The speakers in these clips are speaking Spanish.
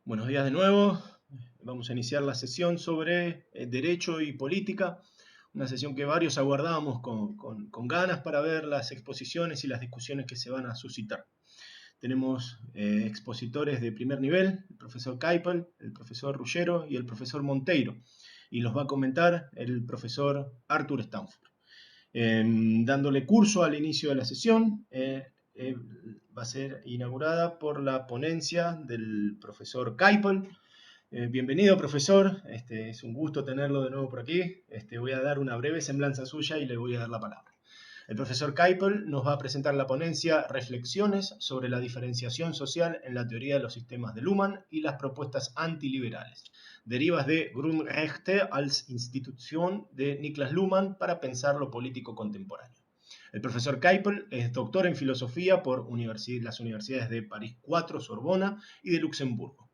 Buenos días de nuevo. Vamos a iniciar la sesión sobre Derecho y Política, una sesión que varios aguardábamos con ganas para ver las exposiciones y las discusiones que se van a suscitar. Tenemos expositores de primer nivel, el profesor Keipel, el profesor Ruggiero y el profesor Monteiro, y los va a comentar el profesor Arthur Stanford. Dándole curso al inicio de la sesión, va a ser inaugurada por la ponencia del profesor Keipel. Bienvenido, profesor. Es un gusto tenerlo de nuevo por aquí. Voy a dar una breve semblanza suya y le voy a dar la palabra. El profesor Keipel nos va a presentar la ponencia Reflexiones sobre la diferenciación social en la teoría de los sistemas de Luhmann y las propuestas antiliberales, derivas de Grundrechte als Institution de Niklas Luhmann para pensar lo político contemporáneo. El profesor Keipel es doctor en filosofía por las universidades de París 4, Sorbona y de Luxemburgo.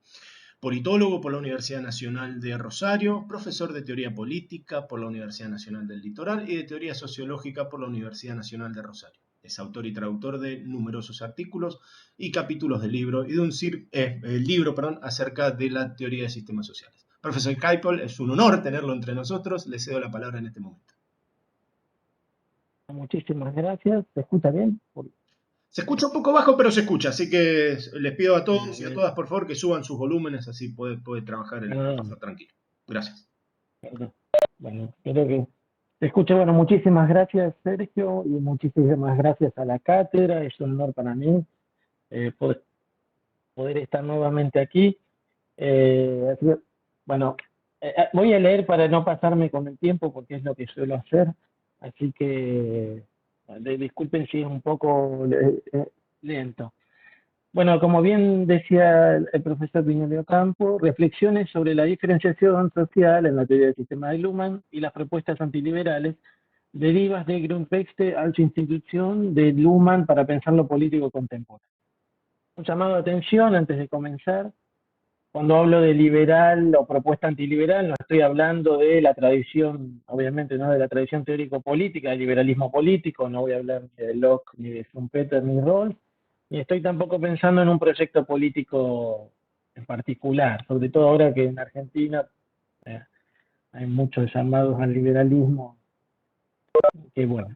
Politólogo por la Universidad Nacional de Rosario, profesor de Teoría Política por la Universidad Nacional del Litoral y de Teoría Sociológica por la Universidad Nacional de Rosario. Es autor y traductor de numerosos artículos y capítulos del libro y de un libro acerca de la teoría de sistemas sociales. Profesor Keipel, es un honor tenerlo entre nosotros. Le cedo la palabra en este momento. Muchísimas gracias. ¿Se escucha bien? Se escucha un poco bajo, pero se escucha, así que les pido a todos y a todas, por favor, que suban sus volúmenes, así puede trabajar el profesor tranquilo. Gracias. Bueno, espero que se escuche. Bueno, muchísimas gracias, Sergio, y muchísimas gracias a la cátedra. Es un honor para mí poder estar nuevamente aquí. Bueno, voy a leer para no pasarme con el tiempo, porque es lo que suelo hacer. Así que disculpen si es un poco lento. Bueno, como bien decía el profesor Viñoly Ocampo, reflexiones sobre la diferenciación social en la teoría del sistema de Luhmann y las propuestas antiliberales derivas de Grundrechte als Institution de Luhmann para pensar lo político contemporáneo. Un llamado de atención antes de comenzar. Cuando hablo de liberal o propuesta antiliberal, no estoy hablando de la tradición, obviamente, no de la tradición teórico-política, del liberalismo político, no voy a hablar ni de Locke, ni de Schumpeter, ni de Rawls, ni estoy tampoco pensando en un proyecto político en particular, sobre todo ahora que en Argentina hay muchos llamados al liberalismo, que bueno,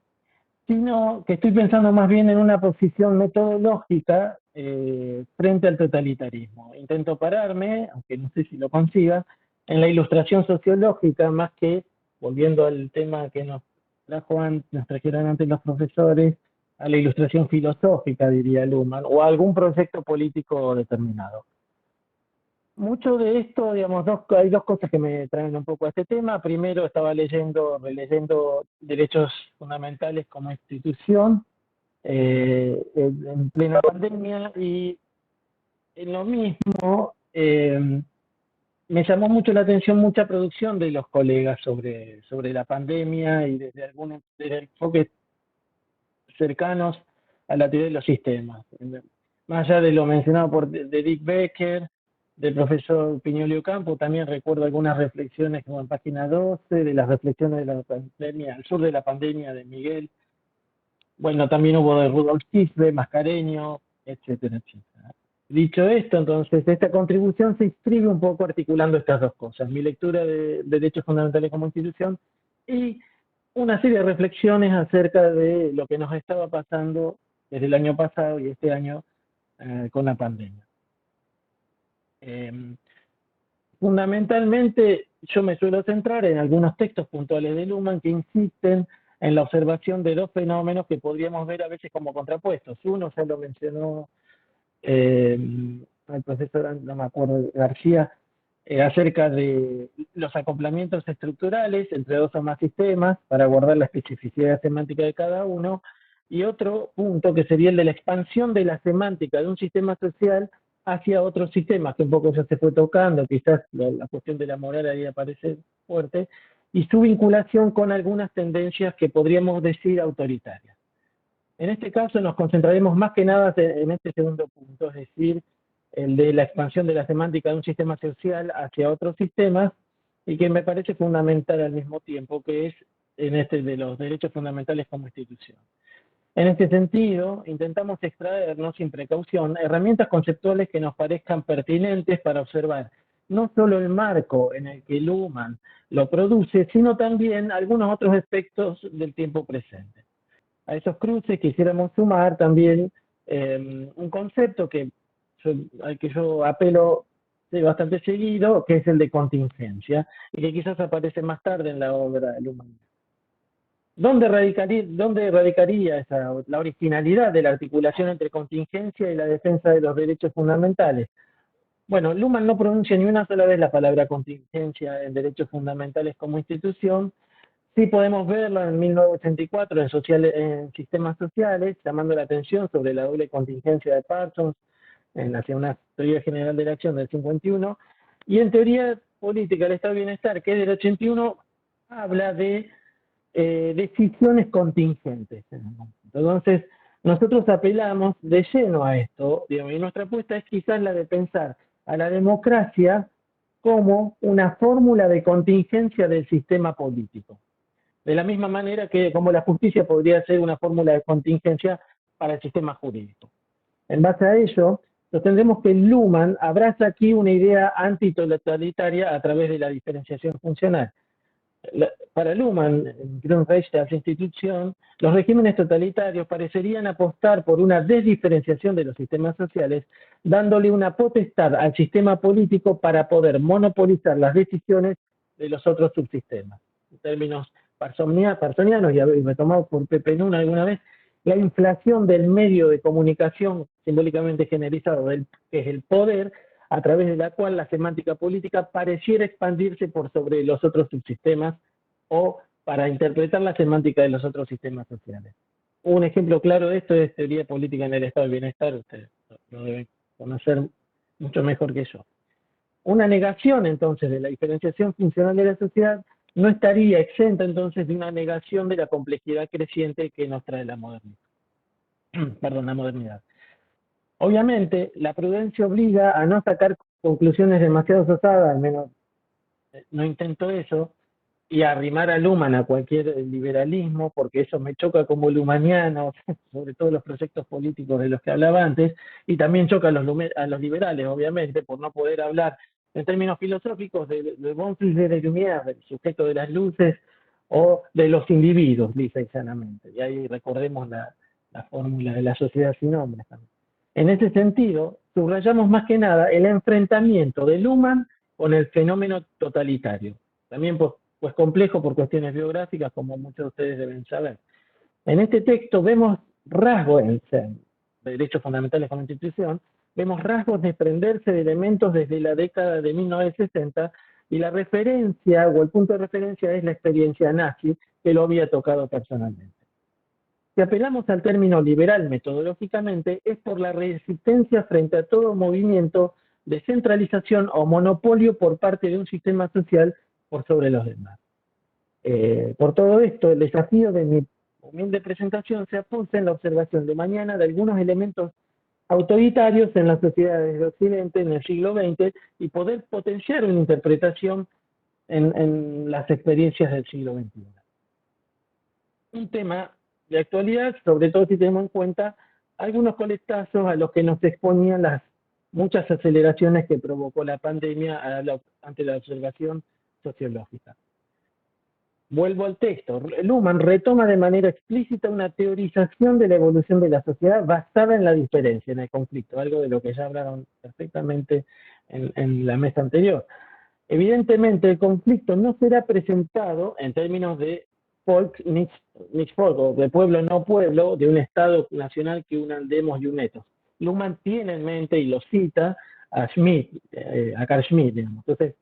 sino que estoy pensando más bien en una posición metodológica frente al totalitarismo. Intento pararme, aunque no sé si lo consiga, en la ilustración sociológica, más que, volviendo al tema que nos trajeron antes los profesores, a la ilustración filosófica, diría Luhmann, o a algún proyecto político determinado. Mucho de esto, digamos, hay dos cosas que me traen un poco a este tema. Primero, estaba releyendo Derechos Fundamentales como institución en plena pandemia, y en lo mismo me llamó mucho la atención mucha producción de los colegas sobre la pandemia y desde enfoques cercanos a la teoría de los sistemas. Más allá de lo mencionado de Dick Becker, del profesor Viñoly Ocampo, también recuerdo algunas reflexiones como en página 12, de las reflexiones de la pandemia, al sur de la pandemia de Miguel. Bueno, también hubo de Rudolf Tisbe, Mascareño, etcétera, etcétera. Dicho esto, entonces, esta contribución se inscribe un poco articulando estas dos cosas: mi lectura de derechos fundamentales como institución y una serie de reflexiones acerca de lo que nos estaba pasando desde el año pasado y este año con la pandemia. Fundamentalmente, yo me suelo centrar en algunos textos puntuales de Luhmann que insisten en la observación de dos fenómenos que podríamos ver a veces como contrapuestos. Uno ya lo mencionó el profesor, no me acuerdo, García, acerca de los acoplamientos estructurales entre dos o más sistemas para guardar la especificidad semántica de cada uno, y otro punto que sería el de la expansión de la semántica de un sistema social hacia otros sistemas, que un poco ya se fue tocando, quizás la cuestión de la moral ahí aparece fuerte, y su vinculación con algunas tendencias que podríamos decir autoritarias. En este caso nos concentraremos más que nada en este segundo punto, es decir, el de la expansión de la semántica de un sistema social hacia otros sistemas, y que me parece fundamental al mismo tiempo, que es en este de los derechos fundamentales como institución. En este sentido, intentamos extraernos sin precaución herramientas conceptuales que nos parezcan pertinentes para observar no solo el marco en el que Luhmann lo produce, sino también algunos otros aspectos del tiempo presente. A esos cruces quisiéramos sumar también un concepto al que yo apelo bastante seguido, que es el de contingencia, y que quizás aparece más tarde en la obra de Luhmann. ¿Dónde radicaría la originalidad de la articulación entre contingencia y la defensa de los derechos fundamentales? Bueno, Luhmann no pronuncia ni una sola vez la palabra contingencia en derechos fundamentales como institución. Sí podemos verlo en 1984 en Sistemas Sociales, llamando la atención sobre la doble contingencia de Parsons, hacia una teoría general de la acción del 51, y en teoría política del estado de bienestar, que es del 81, habla de decisiones contingentes. Entonces, nosotros apelamos de lleno a esto, digamos, y nuestra apuesta es quizás la de pensar a la democracia como una fórmula de contingencia del sistema político. De la misma manera que como la justicia podría ser una fórmula de contingencia para el sistema jurídico. En base a ello, sostendremos que Luhmann abraza aquí una idea antitotalitaria a través de la diferenciación funcional. Para Luhmann, en Grundrechte als Institution, los regímenes totalitarios parecerían apostar por una desdiferenciación de los sistemas sociales, dándole una potestad al sistema político para poder monopolizar las decisiones de los otros subsistemas. En términos parsonianos, y retomados por Pepe Nun alguna vez, la inflación del medio de comunicación simbólicamente generalizado, que es el poder, a través de la cual la semántica política pareciera expandirse por sobre los otros subsistemas o para interpretar la semántica de los otros sistemas sociales. Un ejemplo claro de esto es teoría política en el estado del bienestar, ustedes lo deben conocer mucho mejor que yo. Una negación entonces de la diferenciación funcional de la sociedad no estaría exenta entonces de una negación de la complejidad creciente que nos trae la modernidad. La modernidad. Obviamente, la prudencia obliga a no sacar conclusiones demasiado osadas, al menos no intento eso, y a arrimar a Luhmann a cualquier liberalismo, porque eso me choca como lumaniano, sobre todo los proyectos políticos de los que hablaba antes, y también choca a los liberales, obviamente, por no poder hablar en términos filosóficos de Bonfils de Lumière, del sujeto de las luces, o de los individuos, lisa y llanamente. Y ahí recordemos la fórmula de la sociedad sin hombres también. En ese sentido, subrayamos más que nada el enfrentamiento de Luhmann con el fenómeno totalitario. También pues complejo por cuestiones biográficas, como muchos de ustedes deben saber. En este texto vemos rasgos, en derechos fundamentales como institución, vemos rasgos de desprenderse de elementos desde la década de 1960, y la referencia o el punto de referencia es la experiencia nazi, que lo había tocado personalmente. Si apelamos al término liberal metodológicamente, es por la resistencia frente a todo movimiento de centralización o monopolio por parte de un sistema social por sobre los demás. Por todo esto, el desafío de mi humilde presentación se apunta en la observación de mañana de algunos elementos autoritarios en las sociedades de Occidente en el siglo XX y poder potenciar una interpretación en las experiencias del siglo XXI. Un tema de actualidad, sobre todo si tenemos en cuenta algunos coletazos a los que nos exponían las muchas aceleraciones que provocó la pandemia ante la observación sociológica. Vuelvo al texto. Luhmann retoma de manera explícita una teorización de la evolución de la sociedad basada en la diferencia, en el conflicto, algo de lo que ya hablaron perfectamente en la mesa anterior. Evidentemente, el conflicto no será presentado en términos de Volk, nicht Volk, o de pueblo no pueblo, de un Estado nacional que unan demos y un ethos. Luhmann tiene en mente, y lo cita, a Carl Schmitt, digamos. Entonces,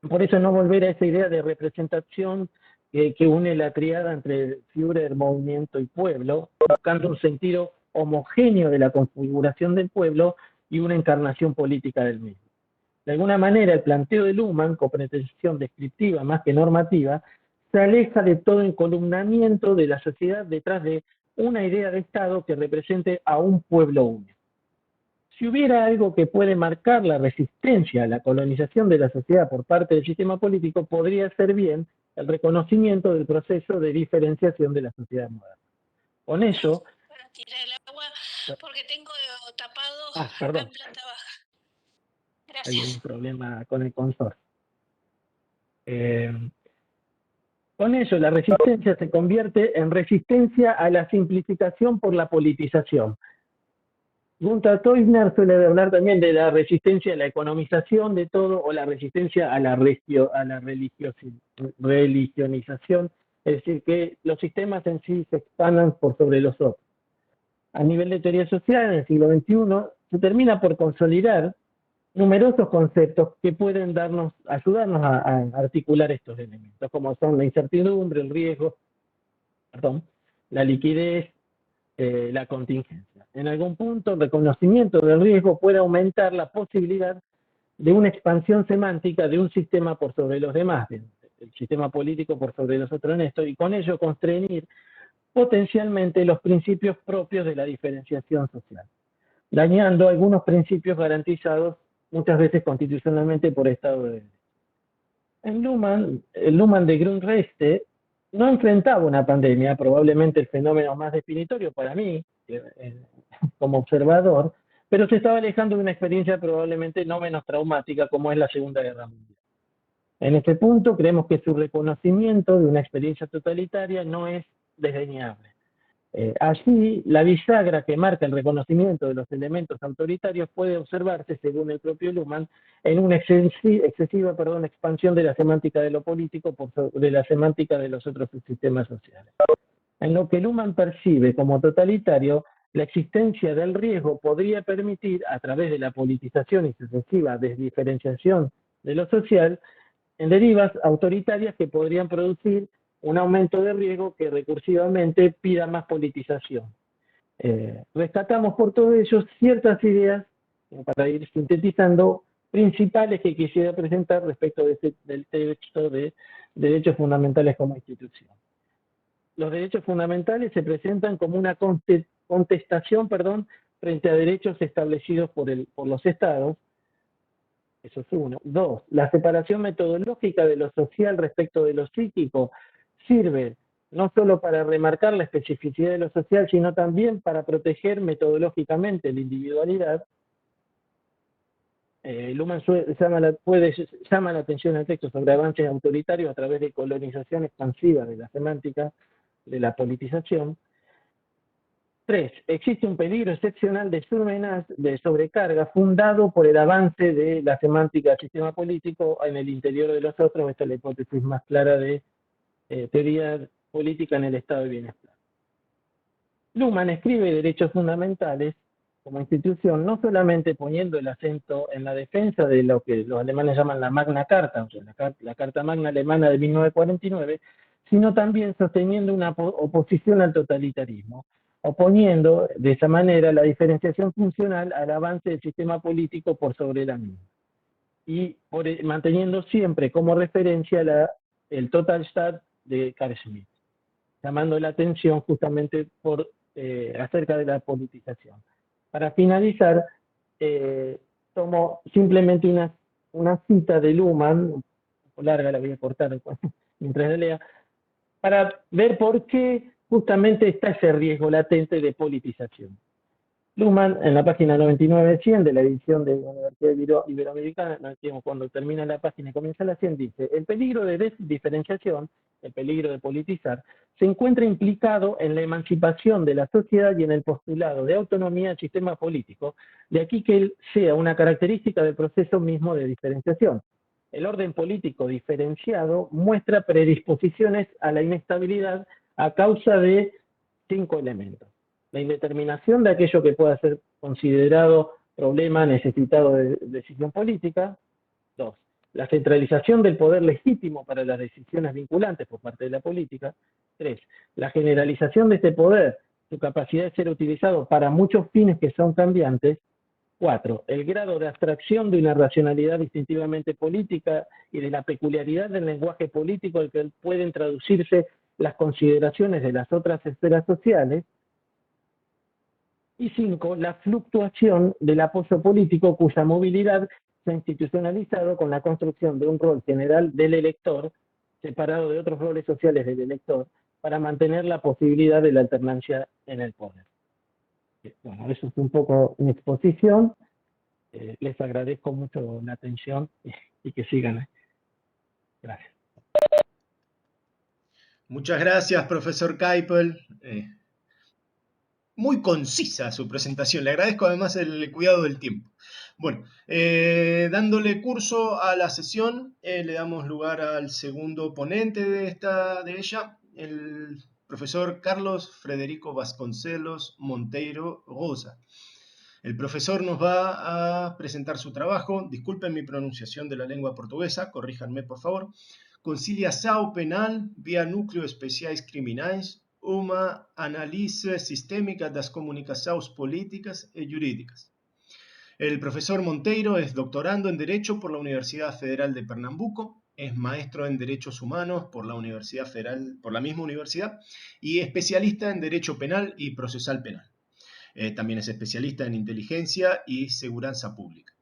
por eso no volver a esa idea de representación que une la triada entre Führer, movimiento y pueblo, buscando un sentido homogéneo de la configuración del pueblo y una encarnación política del mismo. De alguna manera, el planteo de Luhmann, con pretensión descriptiva más que normativa, se aleja de todo encolumnamiento de la sociedad detrás de una idea de Estado que represente a un pueblo único. Si hubiera algo que puede marcar la resistencia a la colonización de la sociedad por parte del sistema político, podría ser bien el reconocimiento del proceso de diferenciación de la sociedad moderna. Con ello... Para tirar el agua, porque tengo tapado perdón. en planta baja. Hay Gracias. un problema con el consorcio. Con ello, la resistencia se convierte en resistencia a la simplificación por la politización. Gunther Teubner suele hablar también de la resistencia a la economización de todo o la resistencia a la religionización, es decir, que los sistemas en sí se expandan por sobre los otros. A nivel de teoría social, en el siglo XXI, se termina por consolidar numerosos conceptos que pueden ayudarnos a articular estos elementos, como son la incertidumbre, el riesgo, la liquidez, la contingencia. En algún punto, el reconocimiento del riesgo puede aumentar la posibilidad de una expansión semántica de un sistema por sobre los demás, el sistema político por sobre los otros en esto, y con ello constreñir potencialmente los principios propios de la diferenciación social, dañando algunos principios garantizados muchas veces constitucionalmente por Estado de Derecho. El Luhmann de Grundreste no enfrentaba una pandemia, probablemente el fenómeno más definitorio para mí, como observador, pero se estaba alejando de una experiencia probablemente no menos traumática como es la Segunda Guerra Mundial. En este punto creemos que su reconocimiento de una experiencia totalitaria no es desdeñable. Así, la bisagra que marca el reconocimiento de los elementos autoritarios puede observarse, según el propio Luhmann, en una excesiva expansión de la semántica de lo político por sobre la semántica de los otros sistemas sociales. En lo que Luhmann percibe como totalitario, la existencia del riesgo podría permitir, a través de la politización y sucesiva desdiferenciación de lo social, en derivas autoritarias que podrían producir un aumento de riesgo que recursivamente pida más politización. Rescatamos por todo ello ciertas ideas, para ir sintetizando, principales que quisiera presentar respecto del texto de derechos fundamentales como institución. Los derechos fundamentales se presentan como una contestación frente a derechos establecidos por los estados. Eso es uno. Dos, la separación metodológica de lo social respecto de lo psíquico sirve no solo para remarcar la especificidad de lo social, sino también para proteger metodológicamente la individualidad. Luhmann llama la atención al texto sobre avances autoritarios a través de colonización expansiva de la semántica, de la politización. 3. Existe un peligro excepcional de sobrecarga fundado por el avance de la semántica del sistema político en el interior de los otros. Esta es la hipótesis más clara de teoría política en el estado de bienestar. Luhmann escribe derechos fundamentales como institución, no solamente poniendo el acento en la defensa de lo que los alemanes llaman la Magna Carta, o sea, la Carta Magna Alemana de 1949, sino también sosteniendo una oposición al totalitarismo, oponiendo de esa manera la diferenciación funcional al avance del sistema político por sobre la misma, y manteniendo siempre como referencia el Totalstaat de Carl Schmitt, llamando la atención justamente acerca de la politización. Para finalizar, tomo simplemente una cita de Luhmann, un poco larga, la voy a cortar mientras la lea, para ver por qué justamente está ese riesgo latente de politización. Luhmann, en la página 99-100 de la edición de la Universidad Iberoamericana, cuando termina la página y comienza la 100, dice: el peligro de diferenciación, el peligro de politizar, se encuentra implicado en la emancipación de la sociedad y en el postulado de autonomía del sistema político, de aquí que él sea una característica del proceso mismo de diferenciación. El orden político diferenciado muestra predisposiciones a la inestabilidad a causa de 5 elementos. La indeterminación de aquello que pueda ser considerado problema necesitado de decisión política. 2. La centralización del poder legítimo para las decisiones vinculantes por parte de la política. 3. La generalización de este poder, su capacidad de ser utilizado para muchos fines que son cambiantes. 4. El grado de abstracción de una racionalidad distintivamente política y de la peculiaridad del lenguaje político al que pueden traducirse las consideraciones de las otras esferas sociales. Y 5, la fluctuación del apoyo político cuya movilidad se ha institucionalizado con la construcción de un rol general del elector, separado de otros roles sociales del elector, para mantener la posibilidad de la alternancia en el poder. Bueno, eso es un poco mi exposición. Les agradezco mucho la atención y que sigan. Gracias. Muchas gracias, profesor Keipel. Muy concisa su presentación. Le agradezco además el cuidado del tiempo. Bueno, dándole curso a la sesión, le damos lugar al segundo ponente de ella, el profesor Carlos Frederico Vasconcelos Monteiro Rosa. El profesor nos va a presentar su trabajo. Disculpen mi pronunciación de la lengua portuguesa, corríjanme por favor. Conciliação penal via núcleo especiais criminais, uma análise sistémica das comunicações políticas y jurídicas. El profesor Monteiro es doctorando en Derecho por la Universidad Federal de Pernambuco, es maestro en Derechos Humanos por la Universidad Federal, por la misma universidad, y especialista en Derecho Penal y Procesal Penal. También es especialista en Inteligencia y Seguridad Pública.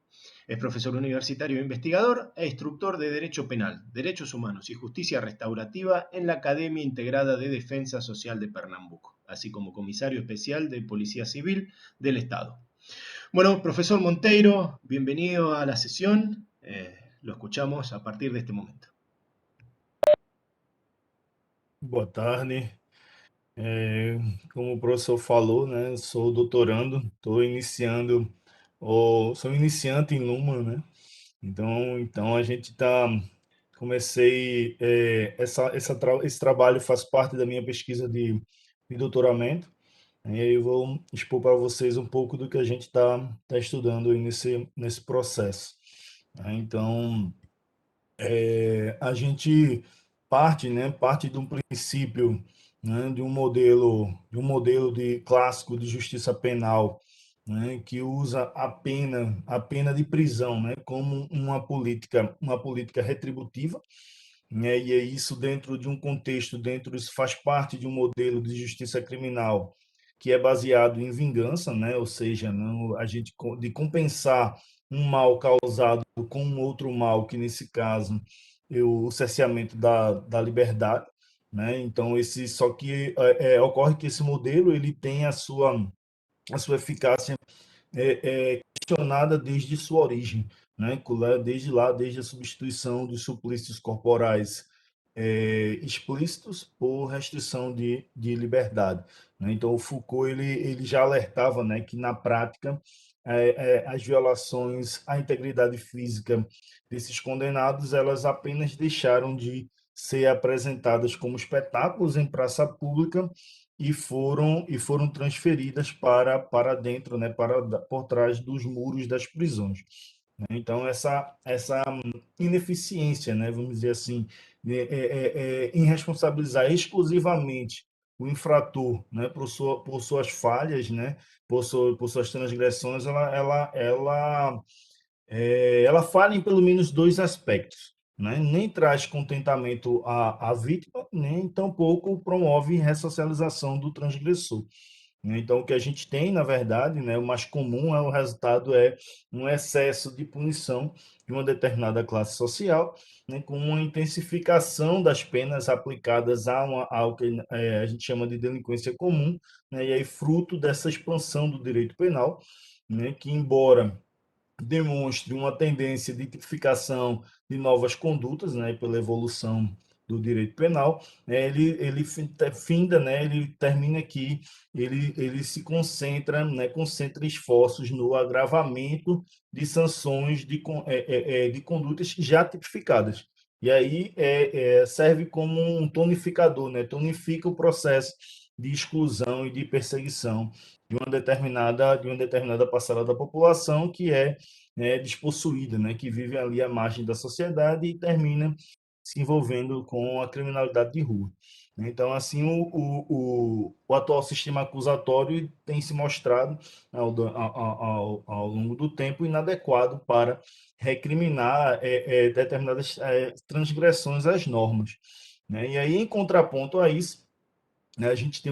Es profesor universitario e investigador e instructor de Derecho Penal, Derechos Humanos y Justicia Restaurativa en la Academia Integrada de Defensa Social de Pernambuco, así como comisario especial de Policía Civil del Estado. Bueno, profesor Monteiro, bienvenido a la sesión. Lo escuchamos a partir de este momento. Boa tarde. Como o professor falou, né, sou doutorando, estou iniciando, sou iniciante em Luma, né? Então a gente comecei, esse trabalho faz parte da minha pesquisa de doutoramento, né, e aí eu vou expor para vocês um pouco do que a gente está estudando aí nesse processo, né? Então, a gente parte de um princípio, né, de um modelo de clássico de justiça penal, né, que usa a pena de prisão, né, como uma política retributiva, né, e é isso dentro de um contexto, isso faz parte de um modelo de justiça criminal que é baseado em vingança, né, ou seja, não, a gente de compensar um mal causado com um outro mal, que nesse caso o cerceamento da liberdade, né? Então só que ocorre que esse modelo ele tem a sua eficácia questionada desde sua origem, né? Desde lá, desde a substituição dos suplícios corporais explícitos por restrição de liberdade, né? Então o Foucault ele já alertava, né, que na prática as violações à integridade física desses condenados elas apenas deixaram de ser apresentadas como espetáculos em praça pública e foram transferidas para dentro, né, por trás dos muros das prisões, né? Então essa ineficiência, né, vamos dizer assim, em responsabilizar exclusivamente o infrator, né, por suas falhas, né, por suas transgressões, ela falha em pelo menos dois aspectos, né? Nem traz contentamento à vítima, nem tampouco promove ressocialização do transgressor, né? Então, o que a gente tem, na verdade, né, o mais comum o resultado é um excesso de punição de uma determinada classe social, né, com uma intensificação das penas aplicadas ao que a gente chama de delinquência comum, né, e aí fruto dessa expansão do direito penal, né, que embora demonstre uma tendência de tipificação de novas condutas, né, pela evolução do direito penal, né, finda, né, ele termina aqui, ele se concentra, né, concentra esforços no agravamento de sanções de condutas já tipificadas. E aí serve como um tonificador, né, tonifica o processo de exclusão e de perseguição de uma determinada parcela da população que é despossuída, né, que vive ali à margem da sociedade e termina se envolvendo com a criminalidade de rua. Então, assim, o atual sistema acusatório tem se mostrado ao longo do tempo inadequado para recriminar determinadas transgressões às normas, né? E aí, em contraponto a isso, né, a gente tem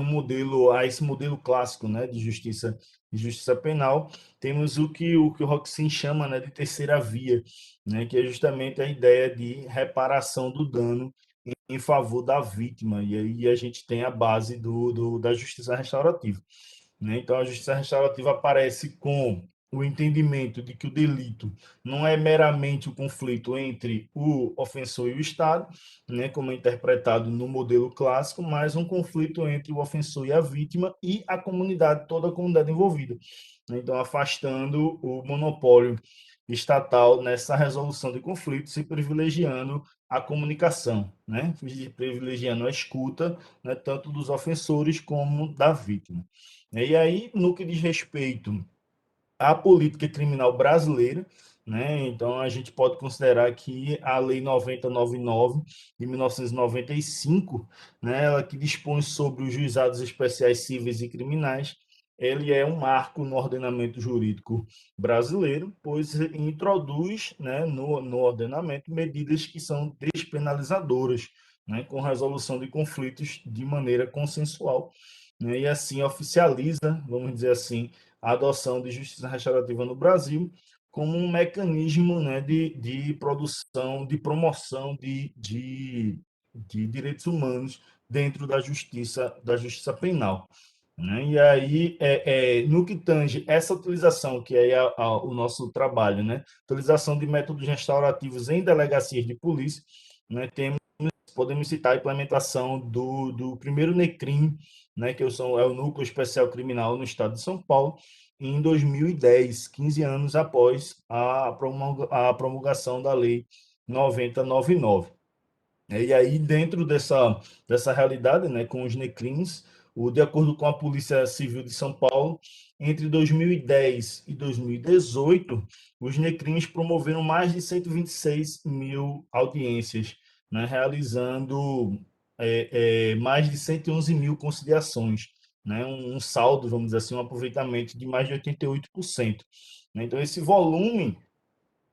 esse modelo clássico, né, de justiça penal, temos o que o Roxin chama, né, de terceira via, né, que é justamente a ideia de reparação do dano em favor da vítima, e aí a gente tem a base da justiça restaurativa, né? Então, a justiça restaurativa aparece com o entendimento de que o delito não é meramente o conflito entre o ofensor e o Estado, né, como é interpretado no modelo clássico, mas um conflito entre o ofensor e a vítima e a comunidade, toda a comunidade envolvida. Então, afastando o monopólio estatal nessa resolução de conflitos e privilegiando a comunicação, né, privilegiando a escuta, né, tanto dos ofensores como da vítima. E aí, no que diz respeito à política criminal brasileira, né? Então a gente pode considerar que a Lei 9099 de 1995, né, ela que dispõe sobre os juizados especiais cíveis e criminais, ele é um marco no ordenamento jurídico brasileiro, pois introduz, né, no ordenamento medidas que são despenalizadoras, né, com resolução de conflitos de maneira consensual, né, e assim oficializa, vamos dizer assim, a adoção de justiça restaurativa no Brasil como um mecanismo, né, de produção, de promoção de direitos humanos dentro da justiça penal, né? E aí, no que tange essa utilização, que é o nosso trabalho, né, utilização de métodos restaurativos em delegacias de polícia, né, podemos citar a implementação do primeiro NECRIM, né, que é o Núcleo Especial Criminal no Estado de São Paulo, em 2010, 15 anos após a promulgação da Lei 9099. E aí, dentro dessa realidade, né, com os NECRIMs, de acordo com a Polícia Civil de São Paulo, entre 2010 e 2018, os NECRIMs promoveram mais de 126 mil audiências, né, realizando mais de 111 mil conciliações, né, um saldo, vamos dizer assim, um aproveitamento de mais de 88%. Né? Então, esse volume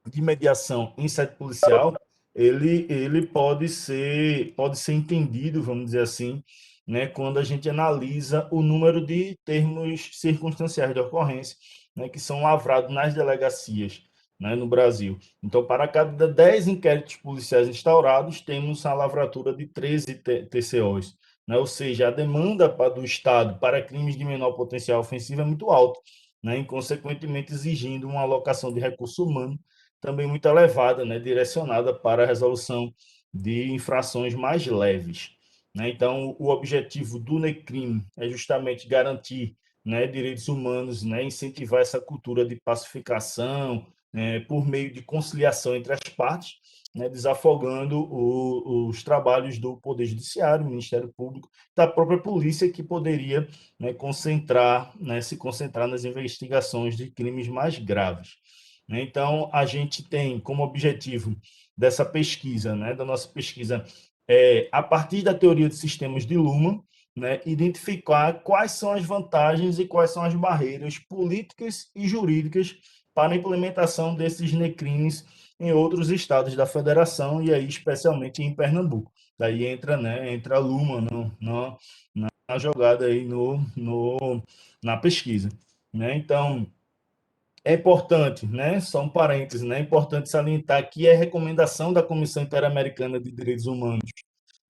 de mediação em sede policial, ele pode ser entendido, vamos dizer assim, né, quando a gente analisa o número de termos circunstanciais de ocorrência, né, que são lavrados nas delegacias, né, no Brasil. Então, para cada 10 inquéritos policiais instaurados, temos a lavratura de 13 TCOs. Né, ou seja, a demanda do Estado para crimes de menor potencial ofensivo é muito alta, né, e, consequentemente, exigindo uma alocação de recurso humano também muito elevada, né, direcionada para a resolução de infrações mais leves. Né? Então, o objetivo do NECRIM é justamente garantir, né, direitos humanos, né, incentivar essa cultura de pacificação, né, por meio de conciliação entre as partes, né, desafogando os trabalhos do Poder Judiciário, Ministério Público, da própria polícia, que poderia, né, se concentrar nas investigações de crimes mais graves. Né? Então, a gente tem como objetivo dessa pesquisa, né, da nossa pesquisa, a partir da teoria de sistemas de Luhmann, né, identificar quais são as vantagens e quais são as barreiras políticas e jurídicas para a implementação desses NECRIMs em outros estados da federação e aí especialmente em Pernambuco. Daí entra, né, entra a Luhmann na jogada aí na pesquisa. Né? Então, é importante, né? Só um parênteses, né? É importante salientar que é recomendação da Comissão Interamericana de Direitos Humanos,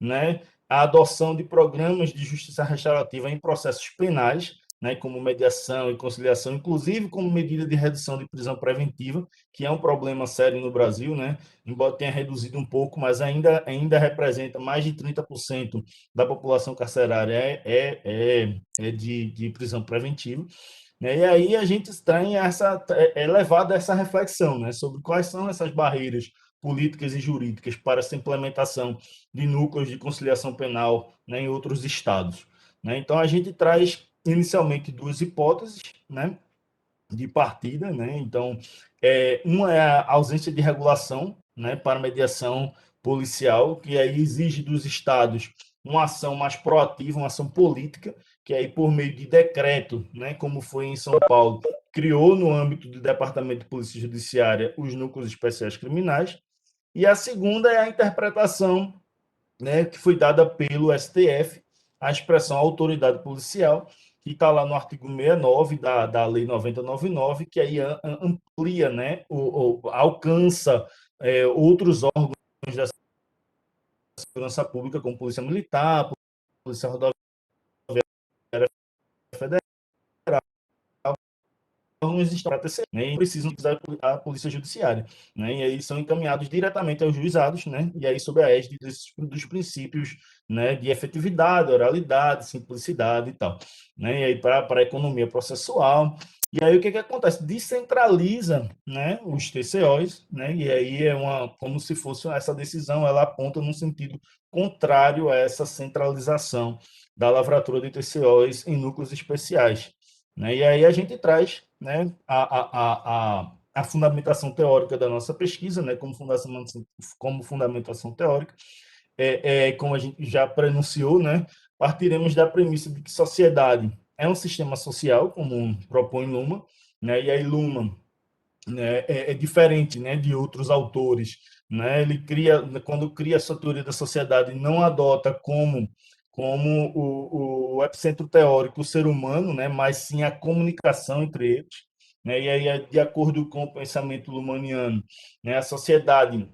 né? A adoção de programas de justiça restaurativa em processos penais, né? Como mediação e conciliação, inclusive como medida de redução de prisão preventiva, que é um problema sério no Brasil, né? Embora tenha reduzido um pouco, mas ainda representa mais de 30% da população carcerária de prisão preventiva. Né? E aí a gente tem levado a essa reflexão, né, sobre quais são essas barreiras políticas e jurídicas para essa implementação de núcleos de conciliação penal, né, em outros estados. Né? Então a gente traz inicialmente duas hipóteses, né, de partida, né? Então, uma é a ausência de regulação, né, para mediação policial, que aí exige dos estados uma ação mais proativa, uma ação política, que aí por meio de decreto, né, como foi em São Paulo, criou no âmbito do Departamento de Polícia Judiciária os núcleos especiais criminais. E a segunda é a interpretação, né, que foi dada pelo STF, a expressão autoridade policial, que está lá no artigo 69 da Lei 9099, que aí amplia, né, alcança outros órgãos da segurança pública, como Polícia Militar, Polícia Rodoviária Federal, órgãos estão para TCE, né, e precisam utilizar a polícia judiciária, né, e aí são encaminhados diretamente aos juizados, né, e aí sob a égide dos princípios, né, de efetividade, oralidade, simplicidade e tal, né, e aí para a economia processual. E aí o que acontece? Descentraliza, né, os TCOs, né, e aí como se fosse essa decisão, ela aponta num sentido contrário a essa centralização da lavratura de TCOs em núcleos especiais, né? E aí a gente traz, né, a fundamentação teórica da nossa pesquisa, né, como fundamentação teórica, como a gente já prenunciou, né, partiremos da premissa de que sociedade é um sistema social, como propõe Luhmann, né, e aí Luhmann, né, é diferente, né, de outros autores, né, ele quando cria essa teoria da sociedade, não adota como o epicentro teórico o ser humano, né, mas sim a comunicação entre eles, né, e aí de acordo com o pensamento lumaniano, né, a sociedade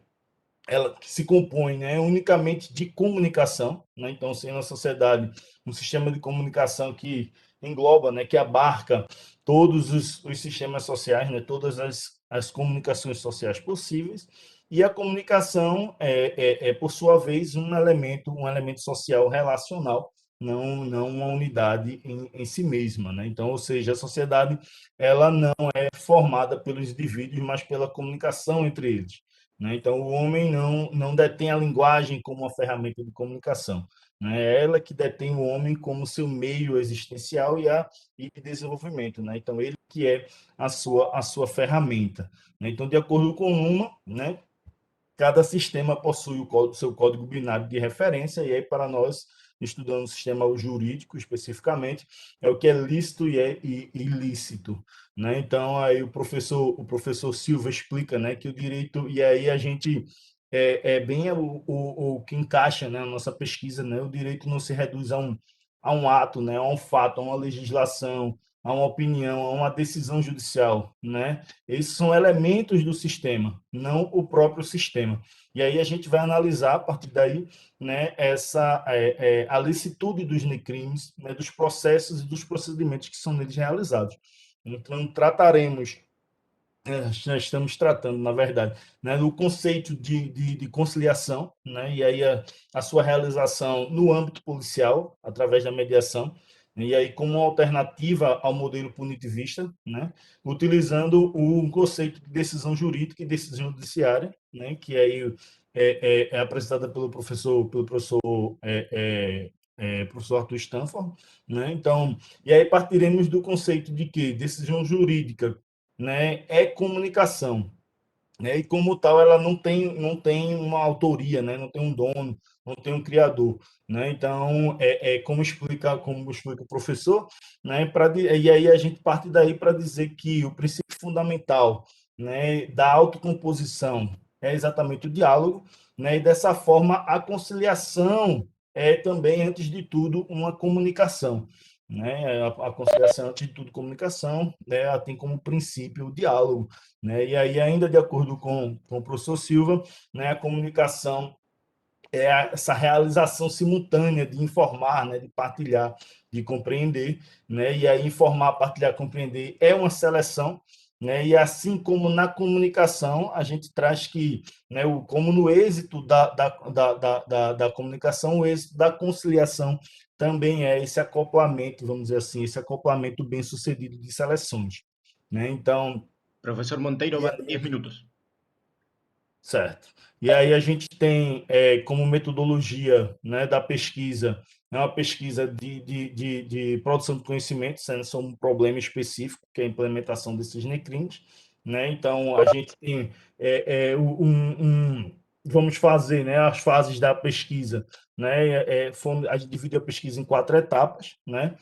ela que se compõe, né, unicamente de comunicação, né? Então, sendo a sociedade um sistema de comunicação que engloba, né, que abarca todos os sistemas sociais, né, todas as comunicações sociais possíveis, e a comunicação por sua vez, um elemento social relacional, não uma unidade em si mesma, né? Então, ou seja, a sociedade ela não é formada pelos indivíduos, mas pela comunicação entre eles, né? Então, o homem não detém a linguagem como uma ferramenta de comunicação, né? É ela que detém o homem como seu meio existencial e de desenvolvimento, né? Então, ele que é a sua ferramenta, né? Então, de acordo com uma, né, cada sistema possui o seu código binário de referência, e aí, para nós, estudando o sistema jurídico especificamente, é o que é lícito e é ilícito, né? Então, aí o professor Silva explica, né, que o direito, e aí a gente bem o que encaixa, né, na nossa pesquisa, né? O direito não se reduz a um ato, né, a um fato, a uma legislação, a uma opinião, a uma decisão judicial, né? Esses são elementos do sistema, não o próprio sistema. E aí a gente vai analisar, a partir daí, né, a licitude dos NECRIMs, né, dos processos e dos procedimentos que são neles realizados. Então, já estamos tratando, na verdade, né, do conceito de conciliação, né, e aí a sua realização no âmbito policial, através da mediação, e aí como uma alternativa ao modelo punitivista, né, utilizando o conceito de decisão jurídica e decisão judiciária, né, que aí é apresentada pelo professor Arthur Stanford, né? Então, e aí partiremos do conceito de que decisão jurídica, né, é comunicação, né? E como tal ela não tem uma autoria, né? Não tem um dono, não tem um criador, né? Então como explica o professor, né? E aí a gente parte daí para dizer que o princípio fundamental, né, da autocomposição é exatamente o diálogo, né? E dessa forma a conciliação é também, antes de tudo, uma comunicação, né? A conciliação, antes de tudo, comunicação, né? Ela tem como princípio o diálogo, né? E aí, ainda de acordo com o professor Silva, né, a comunicação é essa realização simultânea de informar, né, de partilhar, de compreender, né? E aí informar, partilhar, compreender é uma seleção, né? E assim como na comunicação, a gente traz que, né, como no êxito da comunicação, o êxito da conciliação também é esse acoplamento, vamos dizer assim, esse acoplamento bem-sucedido de seleções, né? Então, Profesor Monteiro, e van aí 10 minutos. certo. E aí a gente tem como metodologia, né, da pesquisa, é uma pesquisa de produção de conhecimento, sendo só um problema específico, que é a implementação desses NECRIMs, né? Então, a gente tem vamos fazer, né, as fases da pesquisa, né? A gente divide a pesquisa em 4 etapas, né?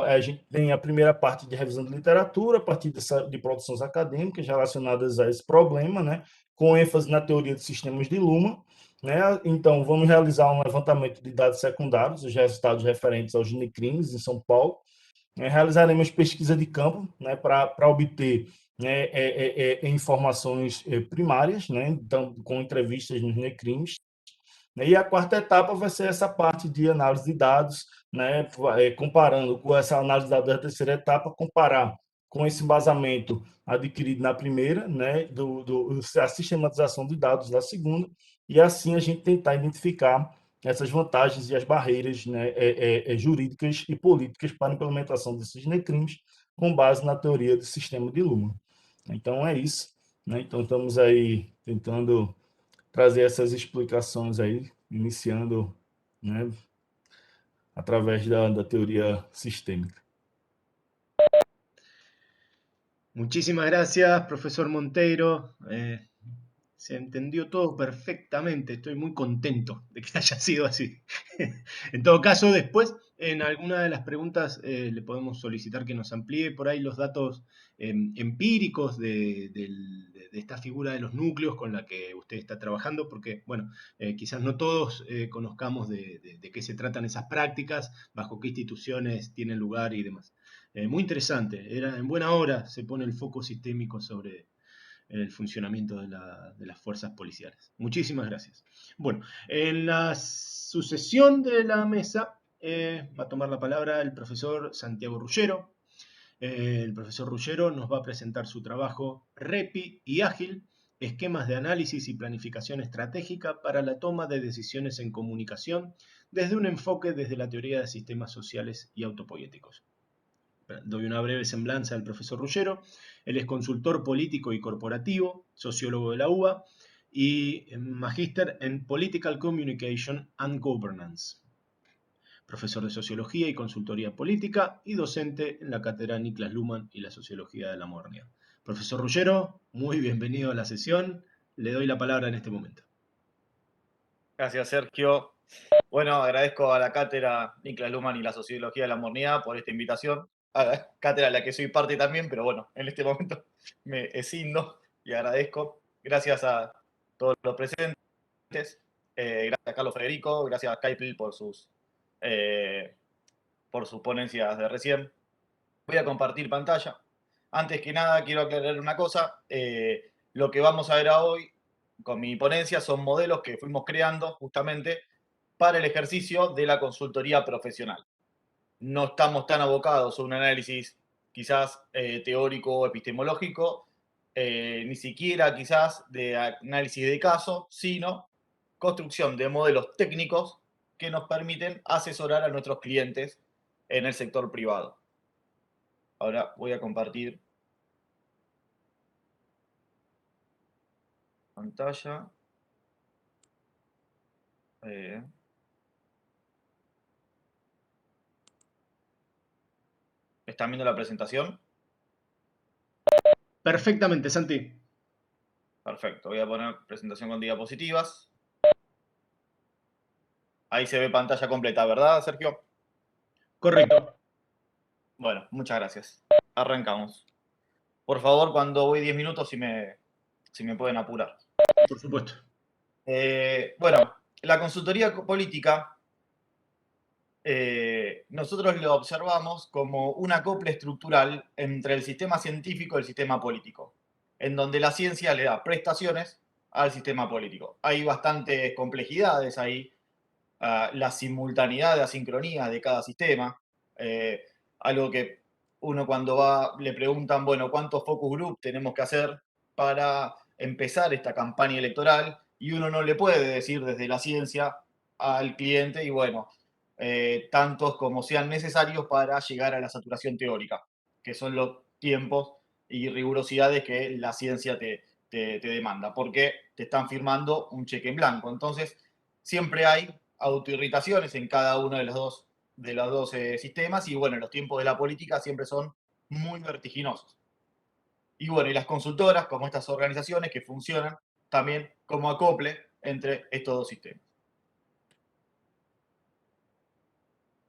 A gente tem a primeira parte de revisão de literatura, a partir de produções acadêmicas relacionadas a esse problema, né? Com ênfase na teoria de sistemas de Luhmann, né? Então, vamos realizar um levantamento de dados secundários, os resultados referentes aos NECRIMs em São Paulo. Realizaremos pesquisa de campo, né, para obter, né, informações primárias, né? Então, com entrevistas nos NECRIMs, né? E a quarta etapa vai ser essa parte de análise de dados, né? Comparando com essa análise de dados da terceira etapa, comparar com esse embasamento adquirido na primeira, né? A sistematização de dados da segunda, e assim a gente tentar identificar essas vantagens e as barreiras, né, jurídicas e políticas para a implementação desses NECRIMs com base na teoria do sistema de Luhmann. Então é isso, né? Então estamos aí tentando trazer essas explicações aí, iniciando, né, através da teoria sistêmica. Muchísimas gracias, profesor Monteiro. Se entendió todo perfectamente. Estoy muy contento de que haya sido así. En todo caso, después, en alguna de las preguntas, le podemos solicitar que nos amplíe por ahí los datos empíricos de esta figura de los núcleos con la que usted está trabajando, porque, bueno, quizás no todos conozcamos de qué se tratan esas prácticas, bajo qué instituciones tienen lugar y demás. Muy interesante. En buena hora se pone el foco sistémico sobre el funcionamiento de las fuerzas policiales. Muchísimas gracias. Bueno, en la sucesión de la mesa va a tomar la palabra el profesor Santiago Ruggero. El profesor Ruggero nos va a presentar su trabajo REPI y Ágil, esquemas de análisis y planificación estratégica para la toma de decisiones en comunicación desde un enfoque desde la teoría de sistemas sociales y autopoéticos. Doy una breve semblanza del profesor Ruggero. Él es consultor político y corporativo, sociólogo de la UBA y magíster en Political Communication and Governance. Profesor de Sociología y Consultoría Política y docente en la cátedra Niklas Luhmann y la Sociología de la Modernidad. Profesor Ruggero, muy bienvenido a la sesión. Le doy la palabra en este momento. Gracias, Sergio. Bueno, agradezco a la cátedra Niklas Luhmann y la Sociología de la Modernidad por esta invitación. A la cátedra de la que soy parte también, pero bueno, en este momento me escindo y agradezco. Gracias a todos los presentes. Gracias a Carlos Federico, gracias a Kaipel por sus ponencias de recién. Voy a compartir pantalla. Antes que nada, quiero aclarar una cosa. Lo que vamos a ver hoy con mi ponencia son modelos que fuimos creando justamente para el ejercicio de la consultoría profesional. No estamos tan abocados a un análisis quizás teórico o epistemológico, ni siquiera quizás de análisis de caso, sino construcción de modelos técnicos que nos permiten asesorar a nuestros clientes en el sector privado. Ahora voy a compartir pantalla. ¿Están viendo la presentación? Perfectamente, Santi. Perfecto, voy a poner presentación con diapositivas. Ahí se ve pantalla completa, ¿verdad, Sergio? Correcto. Bueno, muchas gracias. Arrancamos. Por favor, cuando voy 10 minutos, si me pueden apurar. Por supuesto. Bueno, la consultoría política, nosotros lo observamos como un acople estructural entre el sistema científico y el sistema político, en donde la ciencia le da prestaciones al sistema político. Hay bastantes complejidades ahí, la simultaneidad de asincronía de cada sistema, algo que uno cuando va le preguntan, bueno, ¿cuántos focus group tenemos que hacer para empezar esta campaña electoral? Y uno no le puede decir desde la ciencia al cliente, y bueno, tantos como sean necesarios para llegar a la saturación teórica, que son los tiempos y rigurosidades que la ciencia te demanda, porque te están firmando un cheque en blanco. Entonces, siempre hay autoirritaciones en cada uno de los dos sistemas, y bueno, los tiempos de la política siempre son muy vertiginosos. Y bueno, y las consultoras, como estas organizaciones que funcionan también como acople entre estos dos sistemas.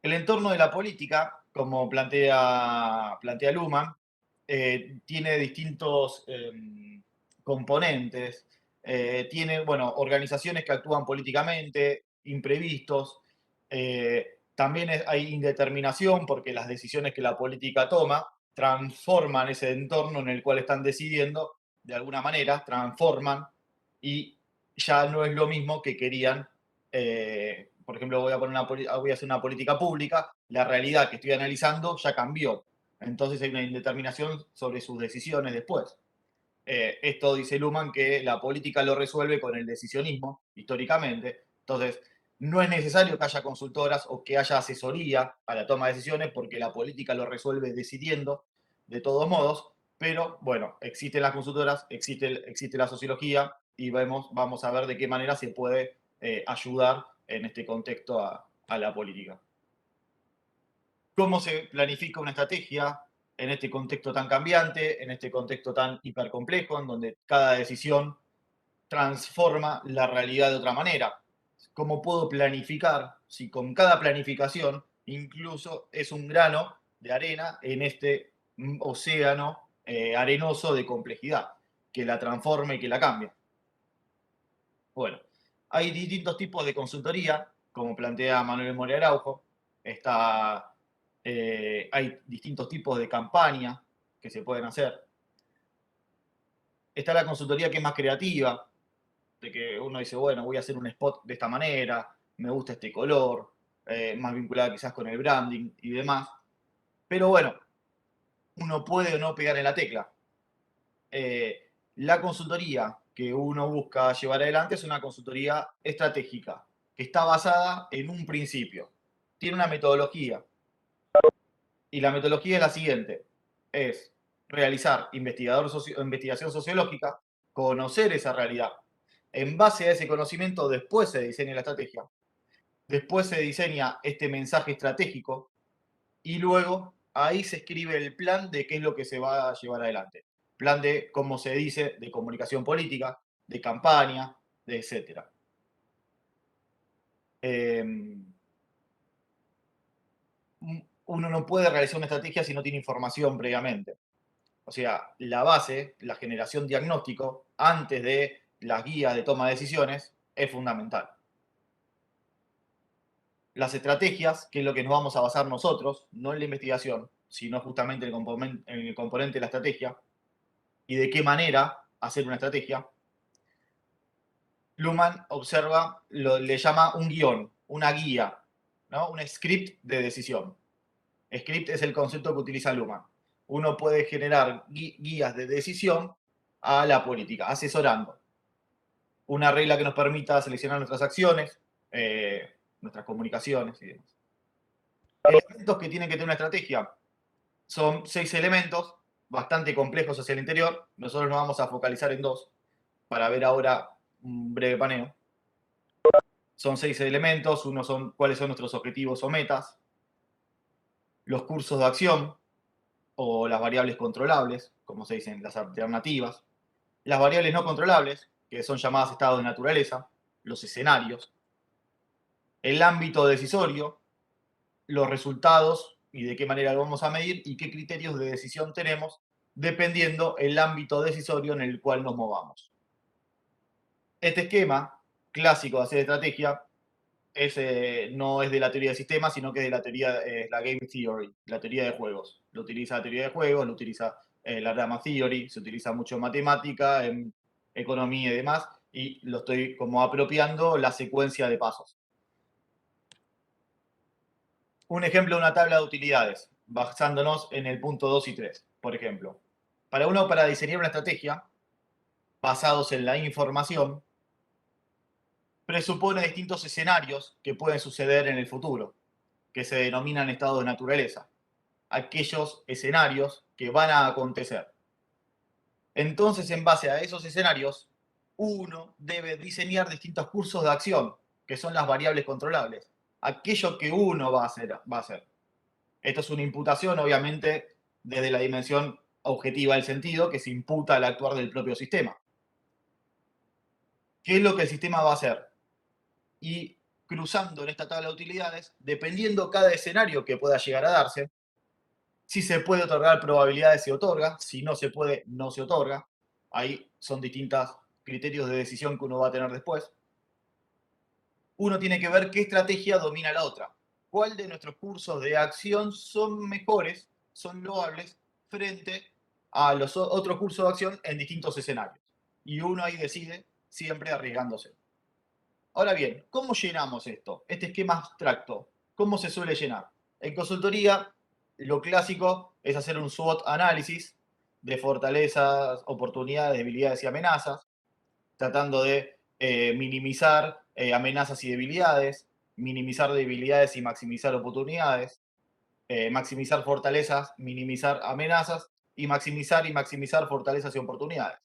El entorno de la política, como plantea Luhmann, tiene distintos componentes. Tiene, bueno, organizaciones que actúan políticamente, imprevistos. También hay indeterminación porque las decisiones que la política toma transforman ese entorno en el cual están decidiendo, de alguna manera, transforman, y ya no es lo mismo que querían por ejemplo, voy a hacer una política pública, la realidad que estoy analizando ya cambió. Entonces hay una indeterminación sobre sus decisiones después. Esto dice Luhmann que la política lo resuelve con el decisionismo, históricamente. Entonces, no es necesario que haya consultoras o que haya asesoría a la toma de decisiones porque la política lo resuelve decidiendo de todos modos. Pero bueno, existen las consultoras, existe la sociología y vamos a ver de qué manera se puede ayudar en este contexto a la política. ¿Cómo se planifica una estrategia en este contexto tan cambiante, en este contexto tan hipercomplejo, en donde cada decisión transforma la realidad de otra manera? ¿Cómo puedo planificar si con cada planificación incluso es un grano de arena en este océano arenoso de complejidad que la transforma y que la cambia? Bueno, hay distintos tipos de consultoría, como plantea Manuel Moria Araujo. Hay distintos tipos de campaña que se pueden hacer. Está la consultoría que es más creativa, de que uno dice, bueno, voy a hacer un spot de esta manera, me gusta este color, más vinculada quizás con el branding y demás. Pero bueno, uno puede o no pegar en la tecla. La consultoría que uno busca llevar adelante es una consultoría estratégica, que está basada en un principio. Tiene una metodología. Y la metodología es la siguiente. Es realizar investigación sociológica, conocer esa realidad. En base a ese conocimiento, después se diseña la estrategia. Después se diseña este mensaje estratégico y luego ahí se escribe el plan de qué es lo que se va a llevar adelante. Plan de, como se dice, de comunicación política, de campaña, de etcétera. Uno no puede realizar una estrategia si no tiene información previamente. O sea, la base, la generación diagnóstico, antes de las guías de toma de decisiones, es fundamental. Las estrategias, que es lo que nos vamos a basar nosotros, no en la investigación, sino justamente en el componente de la estrategia, y de qué manera hacer una estrategia, Luhmann observa, le llama un guión, una guía, ¿no? Un script de decisión. Script es el concepto que utiliza Luhmann. Uno puede generar guías de decisión a la política, asesorando. Una regla que nos permita seleccionar nuestras acciones, nuestras comunicaciones y demás. Elementos que tienen que tener una estrategia. Son 6 elementos, bastante complejos hacia el interior. Nosotros nos vamos a focalizar en 2 para ver ahora un breve paneo. Son 6 elementos. Uno son cuáles son nuestros objetivos o metas, los cursos de acción o las variables controlables, como se dicen, las alternativas, las variables no controlables, que son llamadas estados de naturaleza, los escenarios, el ámbito decisorio, los resultados y de qué manera lo vamos a medir y qué criterios de decisión tenemos dependiendo el ámbito decisorio en el cual nos movamos. Este esquema clásico de hacer estrategia no es de la teoría de sistemas, sino que es de la teoría, la Game Theory, la teoría de juegos. Lo utiliza la teoría de juegos, lo utiliza la Drama Theory, se utiliza mucho en matemática, en economía y demás, y lo estoy como apropiando la secuencia de pasos. Un ejemplo de una tabla de utilidades, basándonos en el punto 2 y 3, por ejemplo. Para diseñar una estrategia, basados en la información, presupone distintos escenarios que pueden suceder en el futuro, que se denominan estados de naturaleza. Aquellos escenarios que van a acontecer. Entonces, en base a esos escenarios, uno debe diseñar distintos cursos de acción, que son las variables controlables. Aquello que uno va a hacer. Esto es una imputación, obviamente, desde la dimensión objetiva del sentido, que se imputa al actuar del propio sistema. ¿Qué es lo que el sistema va a hacer? Y cruzando en esta tabla de utilidades, dependiendo cada escenario que pueda llegar a darse, si se puede otorgar probabilidades, se otorga. Si no se puede, no se otorga. Ahí son distintos criterios de decisión que uno va a tener después. Uno tiene que ver qué estrategia domina la otra. ¿Cuál de nuestros cursos de acción son mejores, son loables, frente a los otros cursos de acción en distintos escenarios? Y uno ahí decide, siempre arriesgándose. Ahora bien, ¿cómo llenamos esto? Este esquema abstracto, ¿cómo se suele llenar? En consultoría, lo clásico es hacer un SWOT análisis de fortalezas, oportunidades, debilidades y amenazas, tratando de minimizar amenazas y debilidades, minimizar debilidades y maximizar oportunidades, maximizar fortalezas, minimizar amenazas y maximizar fortalezas y oportunidades.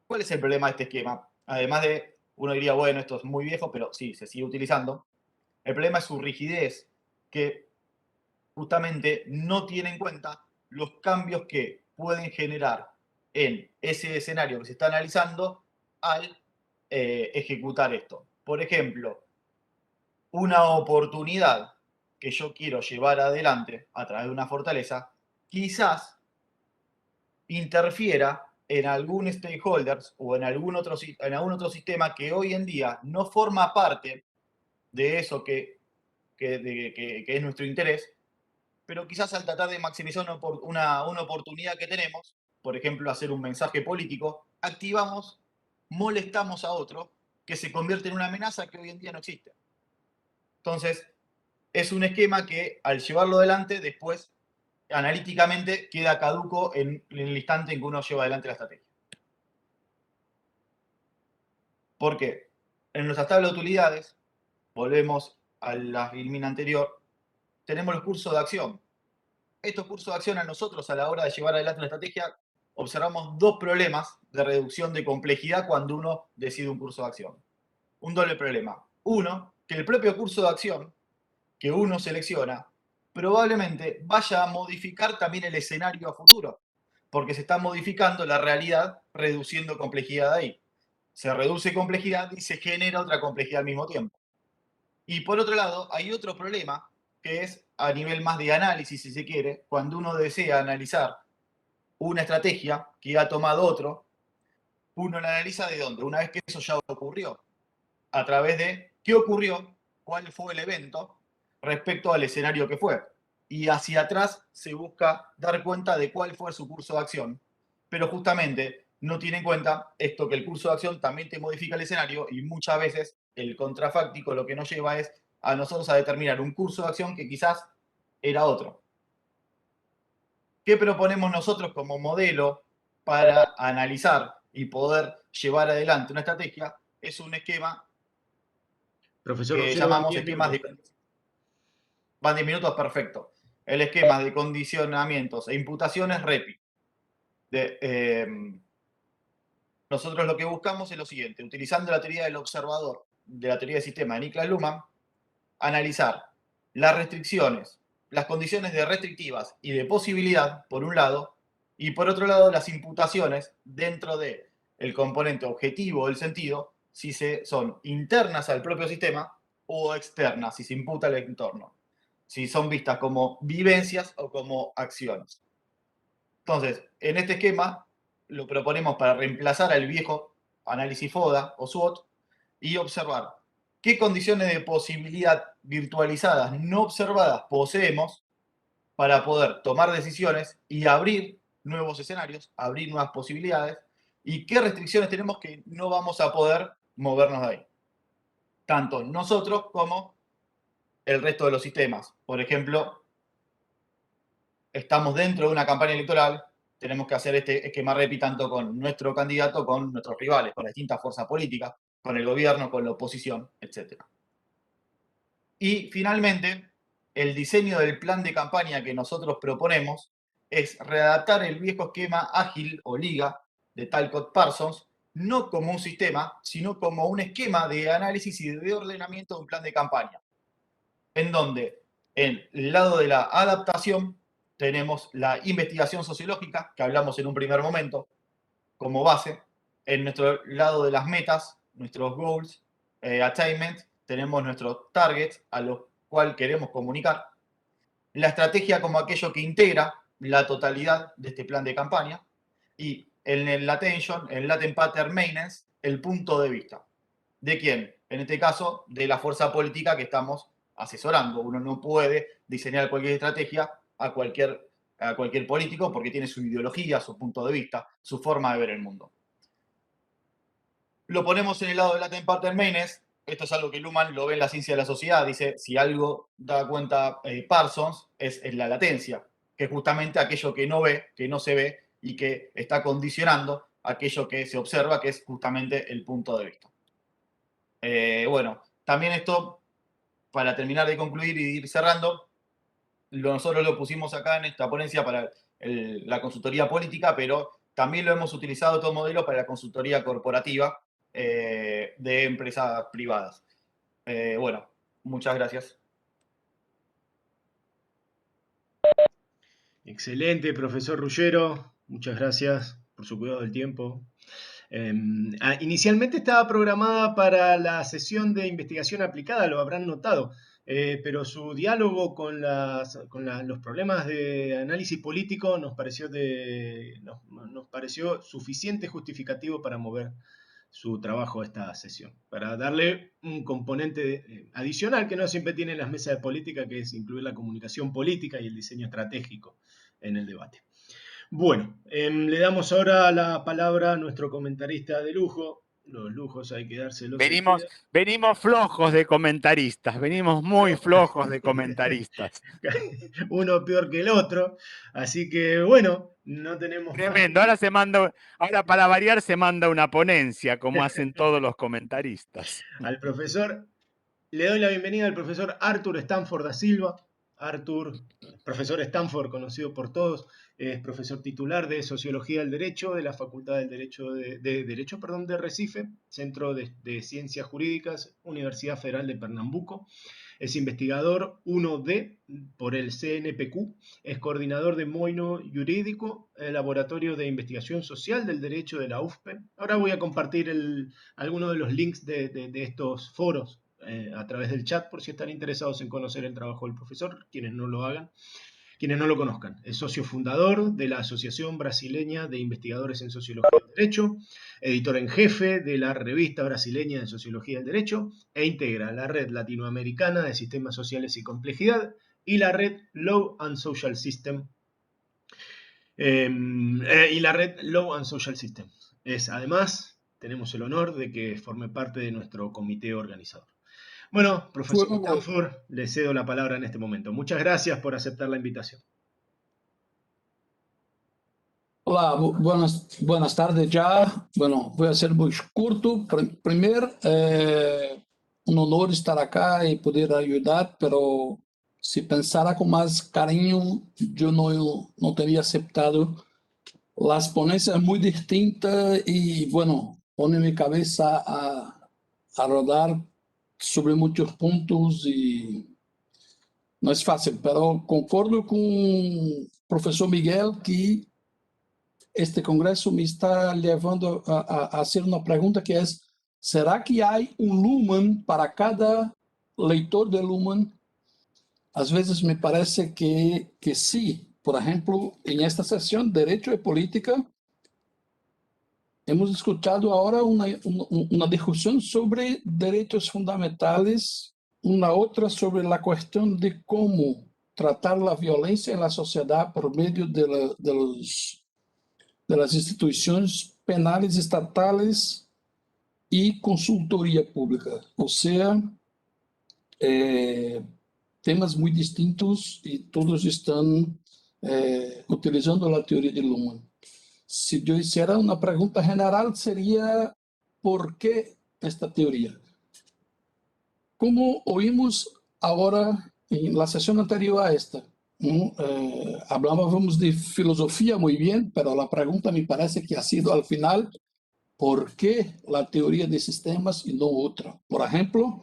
¿Cuál es el problema de este esquema? Además de, uno diría, bueno, esto es muy viejo, pero sí, se sigue utilizando. El problema es su rigidez, que justamente no tiene en cuenta los cambios que pueden generar en ese escenario que se está analizando al ejecutar esto. Por ejemplo, una oportunidad que yo quiero llevar adelante a través de una fortaleza, quizás interfiera en algún stakeholders o en algún otro sistema que hoy en día no forma parte de eso que es nuestro interés, pero quizás al tratar de maximizar una oportunidad que tenemos, por ejemplo, hacer un mensaje político, activamos, molestamos a otro que se convierte en una amenaza que hoy en día no existe. Entonces, es un esquema que al llevarlo adelante, después analíticamente queda caduco en el instante en que uno lleva adelante la estrategia. ¿Por qué? En nuestras tablas de utilidades, volvemos a la filmina anterior, tenemos los cursos de acción. Estos cursos de acción a nosotros a la hora de llevar adelante una estrategia observamos dos problemas de reducción de complejidad cuando uno decide un curso de acción. Un doble problema. Uno, que el propio curso de acción que uno selecciona probablemente vaya a modificar también el escenario a futuro, porque se está modificando la realidad reduciendo complejidad ahí. Se reduce complejidad y se genera otra complejidad al mismo tiempo. Y por otro lado, hay otro problema que es a nivel más de análisis, si se quiere, cuando uno desea analizar una estrategia que ha tomado otro, uno la analiza de dónde, una vez que eso ya ocurrió, a través de qué ocurrió, cuál fue el evento respecto al escenario que fue. Y hacia atrás se busca dar cuenta de cuál fue su curso de acción, pero justamente no tiene en cuenta esto que el curso de acción también te modifica el escenario y muchas veces el contrafáctico lo que nos lleva es a nosotros a determinar un curso de acción que quizás era otro. ¿Qué proponemos nosotros como modelo para analizar y poder llevar adelante una estrategia? Es un esquema Profesor que Ruggiero, van llamamos 10 esquemas minutos. de... Van 10 minutos, perfecto. El esquema de condicionamientos e imputaciones REPI. Nosotros lo que buscamos es lo siguiente, utilizando la teoría del observador, de la teoría del sistema de Niklas Luhmann, analizar las restricciones, las condiciones de restrictivas y de posibilidad, por un lado, y por otro lado, las imputaciones dentro del componente objetivo del sentido, si son internas al propio sistema o externas, si se imputa al entorno, si son vistas como vivencias o como acciones. Entonces, en este esquema lo proponemos para reemplazar al viejo análisis FODA o SWOT y observar qué condiciones de posibilidad virtualizadas no observadas poseemos para poder tomar decisiones y abrir nuevos escenarios, abrir nuevas posibilidades y qué restricciones tenemos que no vamos a poder movernos de ahí. Tanto nosotros como el resto de los sistemas. Por ejemplo, estamos dentro de una campaña electoral, tenemos que hacer este esquema REPI tanto con nuestro candidato, con nuestros rivales, con las distintas fuerzas políticas, con el gobierno, con la oposición, etc. Y finalmente, el diseño del plan de campaña que nosotros proponemos es readaptar el viejo esquema ágil o liga de Talcott Parsons, no como un sistema, sino como un esquema de análisis y de ordenamiento de un plan de campaña, en donde en el lado de la adaptación tenemos la investigación sociológica, que hablamos en un primer momento, como base. En nuestro lado de las metas, nuestros goals, attainment, tenemos nuestros targets a los cuales queremos comunicar. La estrategia como aquello que integra la totalidad de este plan de campaña. Y en el attention, en el latent pattern maintenance, el punto de vista. ¿De quién? En este caso, de la fuerza política que estamos asesorando. Uno no puede diseñar cualquier estrategia a cualquier político porque tiene su ideología, su punto de vista, su forma de ver el mundo. Lo ponemos en el lado de latent pattern maintenance, esto es algo que Luhmann lo ve en la ciencia de la sociedad, dice, si algo da cuenta Parsons, es la latencia, que es justamente aquello que no ve, que no se ve, y que está condicionando aquello que se observa, que es justamente el punto de vista. Bueno, también esto, para terminar de concluir y ir cerrando, nosotros lo pusimos acá en esta ponencia para la consultoría política, pero también lo hemos utilizado todo modelo para la consultoría corporativa de empresas privadas. Bueno, muchas gracias. Excelente, profesor Ruggero. Muchas gracias por su cuidado del tiempo. Inicialmente estaba programada para la sesión de investigación aplicada, lo habrán notado, pero su diálogo con los problemas de análisis político nos pareció suficiente justificativo para mover su trabajo a esta sesión, para darle un componente adicional que no siempre tienen las mesas de política, que es incluir la comunicación política y el diseño estratégico en el debate. Bueno, le damos ahora la palabra a nuestro comentarista de lujo. Los lujos hay que dárselos. Venimos flojos de comentaristas, venimos muy flojos de comentaristas. Uno peor que el otro, así que bueno, no tenemos Tremendo, ahora para variar se manda una ponencia, como hacen todos los comentaristas. Al profesor, le doy la bienvenida al profesor Arthur Stanford da Silva. Arthur, profesor Stanford, conocido por todos, es profesor titular de Sociología del Derecho de la Facultad del Derecho de Recife, Centro de Ciencias Jurídicas, Universidad Federal de Pernambuco. Es investigador 1D por el CNPq, es coordinador de Moino Jurídico, el Laboratorio de Investigación Social del Derecho de la UFPE. Ahora voy a compartir algunos de los links de estos foros a través del chat, por si están interesados en conocer el trabajo del profesor, quienes no lo hagan, quienes no lo conozcan. Es socio fundador de la Asociación Brasileña de Investigadores en Sociología del Derecho, editor en jefe de la Revista Brasileña de Sociología del Derecho, e integra la Red Latinoamericana de Sistemas Sociales y Complejidad y la Red Law and Social System. Además, tenemos el honor de que forme parte de nuestro comité organizador. Bueno, profesor Stanford, le cedo la palabra en este momento. Muchas gracias por aceptar la invitación. Hola, buenas tardes ya. Bueno, voy a ser muy corto. Primero, un honor estar acá y poder ayudar, pero si pensara con más cariño, yo no tenía aceptado. Las ponencias muy distintas y, bueno, pone mi cabeza a rodar sobre muchos puntos y no es fácil, pero concordo con el profesor Miguel que este congreso me está llevando a hacer una pregunta que es, ¿será que hay un Luhmann para cada lector de Luhmann? A veces me parece que sí. Por ejemplo, en esta sesión Derecho y Política, hemos escuchado ahora una discusión sobre derechos fundamentales, una otra sobre la cuestión de cómo tratar la violencia en la sociedad por medio de las instituciones penales estatales y consultoría pública. O sea, temas muy distintos y todos están utilizando la teoría de Luhmann. Si yo hiciera una pregunta general, sería ¿por qué esta teoría? Como oímos ahora en la sesión anterior a esta, hablábamos de filosofía muy bien, pero la pregunta me parece que ha sido al final, ¿por qué la teoría de sistemas y no otra? Por ejemplo,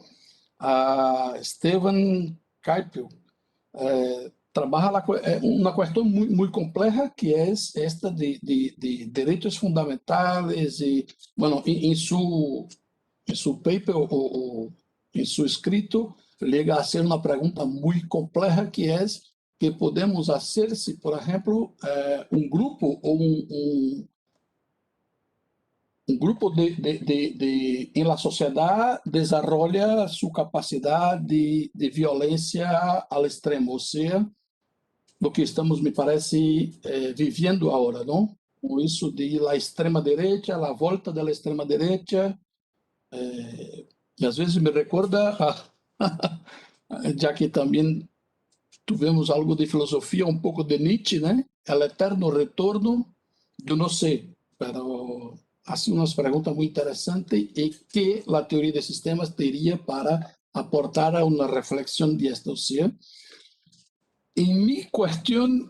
Stephen Keipel trabaja una cuestión muy compleja que es esta de derechos fundamentales y, bueno, en su paper o en su escrito llega a hacer una pregunta muy compleja que es ¿qué podemos hacer si, por ejemplo, un grupo o un grupo en la sociedad desarrolla su capacidad de violencia al extremo? O sea, lo que estamos, me parece, viviendo ahora, ¿no? Con eso de la extrema derecha, la vuelta de la extrema derecha, E às vezes me recuerda, já que também tivemos algo de filosofia, um pouco de Nietzsche, né? El eterno retorno do não sei, pero hace umas perguntas muito interessantes e que a teoria de sistemas teria para aportar a uma reflexão disto. ¿Sí? Em minha questão,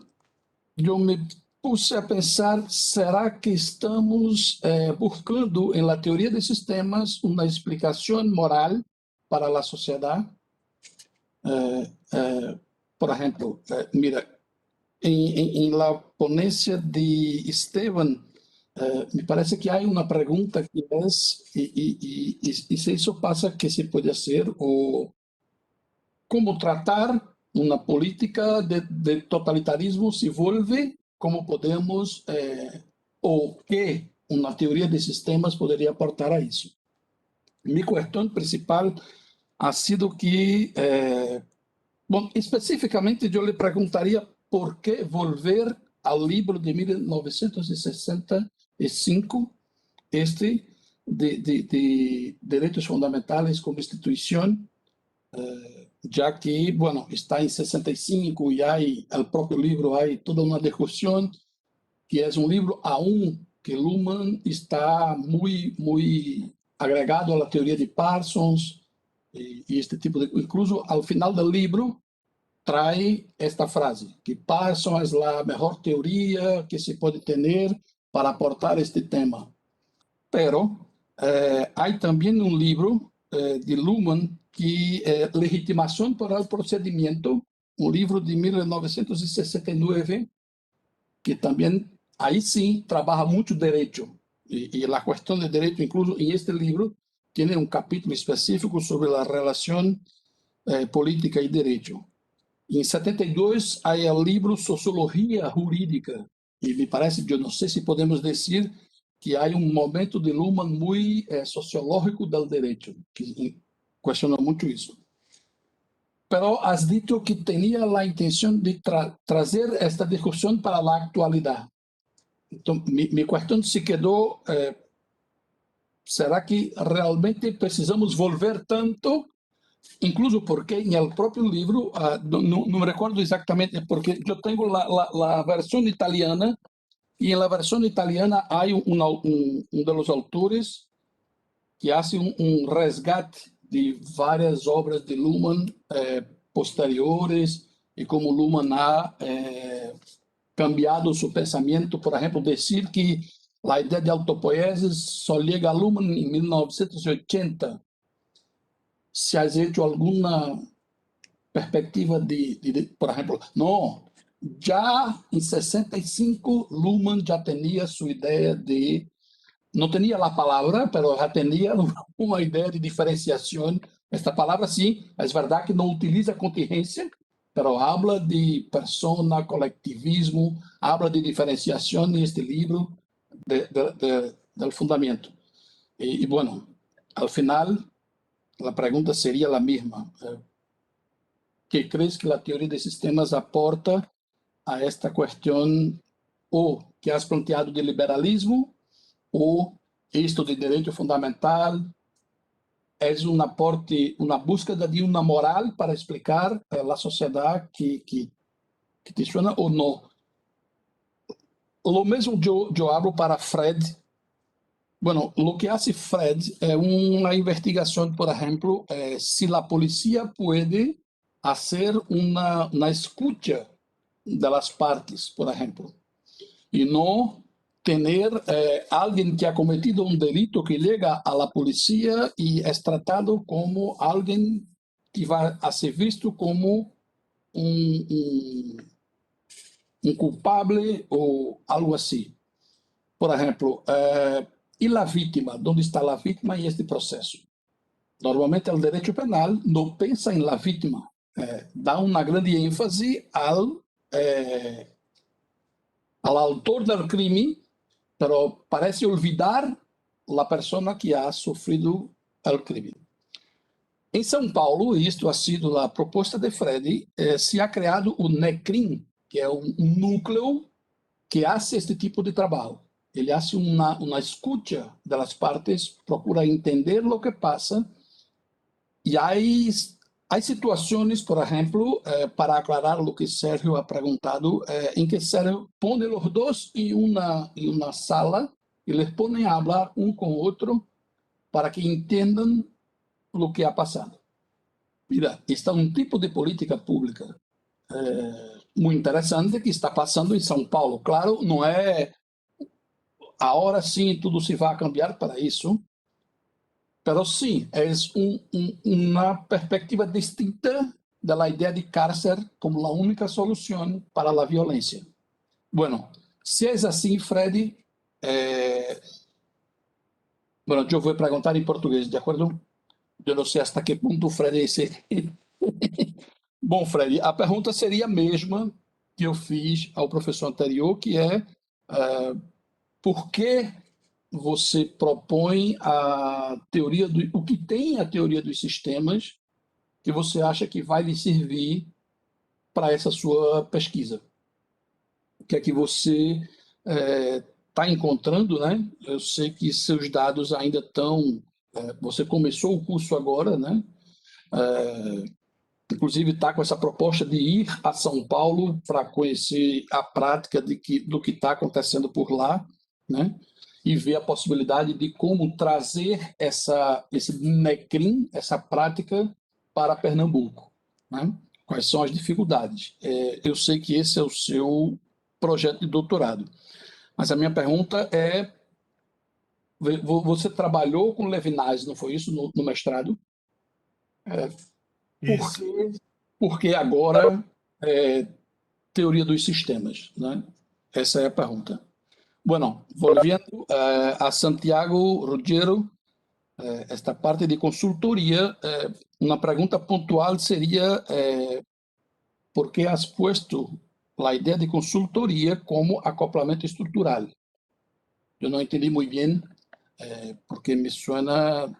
eu me puse a pensar, será que estamos buscando en la teoría de sistemas una explicación moral para la sociedad? Por ejemplo, mira, en la ponencia de Esteban, me parece que hay una pregunta que es, y si eso pasa, ¿qué se puede hacer? O cómo tratar una política de totalitarismo se vuelve, cómo podemos, o qué una teoría de sistemas podría aportar a eso. Mi cuestión principal ha sido que, bueno, específicamente yo le preguntaría por qué volver al libro de 1965, de Derechos Fundamentales como Institución, já que, bueno, está em 65 e hay el próprio livro, há toda uma discussão que é um livro aún que Luhmann está muito agregado à teoria de Parsons e este tipo de... Incluso, ao final do livro, traz esta frase, que Parsons é a melhor teoria que se pode ter para aportar este tema. Pero há também um livro de Luhmann que é Legitimação para o Procedimento, um livro de 1969, que também, aí sim, trabalha muito direito. E a questão de direito, incluso em este livro, tem um capítulo específico sobre a relação política e direito. Em 72, há o livro Sociologia Jurídica, e me parece, eu não sei se podemos dizer que há um momento de Luhmann muito sociológico do direito, que questiona muito isso. Pero has dicho que tinha a intenção de trazer esta discussão para a atualidade. Então, minha questão se quedou, será que realmente precisamos volver tanto? Incluso porque em el próprio livro, não me recordo exatamente, porque eu tenho a versão italiana, e na versão italiana há dos autores que faz resgate de várias obras de Luhmann posteriores e como Luhmann ha cambiado seu pensamento. Por exemplo, dizer que a ideia de autopoiesis só chega a Luhmann em 1980. Se has hecho alguma perspectiva por exemplo, não, já em 65 Luhmann já tinha sua ideia de, não tinha a palavra, mas já tinha uma ideia de diferenciação. Esta palavra, sim, é verdade que não utiliza contingência, mas habla de persona, coletivismo, habla de diferenciação neste livro do fundamento. E, bueno, ao final, a pergunta seria a mesma. ¿Qué crees que la teoría de sistemas aporta a esta cuestión o que has planteado de liberalismo o esto de derecho fundamental? ¿Es un aporte, una búsqueda de una moral para explicar a la sociedad que te suena o no? Lo mesmo yo hablo para Fred. Bueno, lo que hace Fred es una investigación, por ejemplo, si la policía puede hacer una escucha de las partes, por ejemplo, y no tener alguien que ha cometido un delito que llega a la policía y es tratado como alguien que va a ser visto como un culpable o algo así. Por ejemplo, ¿y la víctima? ¿Dónde está la víctima en este proceso? Normalmente el derecho penal no pensa en la víctima, dá uma grande ênfase ao autor do crime, pero parece olvidar a pessoa que ha sofrido o crime. Em São Paulo, isto ha sido a proposta de Fred, se ha criado o NECRIM, que é um núcleo que faz este tipo de trabalho. Ele faz uma escuta das partes, procura entender o que passa Y hay situaciones, por ejemplo, para aclarar lo que Sergio ha preguntado, en que Sergio pone los dos en una sala y les pone a hablar un con otro para que entiendan lo que ha pasado. Mira, está un tipo de política pública muy interesante que está pasando en São Paulo. Claro, no es ahora sí todo se va a cambiar para eso, pero sí es una perspectiva distinta de la idea de cárcel como la única solución para la violencia. Bueno, si es así, Freddy, bueno, yo voy a preguntar en portugués, ¿de acuerdo? Eu não sei até que ponto o Fred Bom, Fred, a pergunta seria a mesma que eu fiz ao professor anterior, que é por que você propõe a teoria o que tem a teoria dos sistemas que você acha que vai lhe servir para essa sua pesquisa? O que é que você está encontrando, né? Eu sei que seus dados ainda estão... Você começou o curso agora, né? Inclusive está com essa proposta de ir a São Paulo para conhecer a prática do que está acontecendo por lá, né? E ver a possibilidade de como trazer esse NECRIM, essa prática, para Pernambuco, né? Quais são as dificuldades? Eu sei que esse é o seu projeto de doutorado, mas a minha pergunta é: você trabalhou com Levinas, não foi isso, no mestrado? Por que agora teoria dos sistemas, né? Essa é a pergunta. Bueno, volviendo a Santiago Ruggiero, esta parte de consultoria, uma pergunta pontual seria por que has puesto a ideia de consultoria como acoplamento estrutural? Eu não entendi muito bem, porque me suena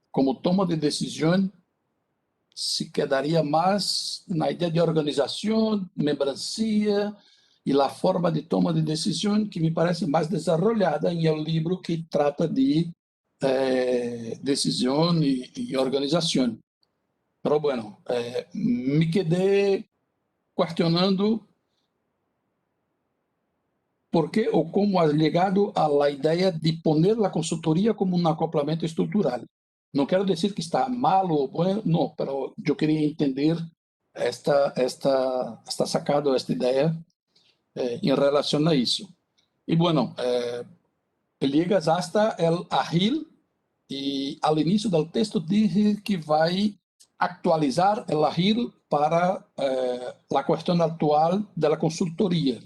como toma de decisão, se quedaria mais na ideia de organização, membrancia e a forma de toma de decisão que me parece mais desenvolvida em um livro que trata de decisão e organização. Mas, bueno, me quedei questionando por que ou como has chegado à ideia de poner a consultoria como um acoplamento estrutural. Não quero dizer que está mal ou bom, não, mas eu queria entender esta sacada, esta ideia em relação a isso. E, bueno, llegas hasta el Agile e ao início do texto diz que vai actualizar o Agile para a questão atual da consultoria.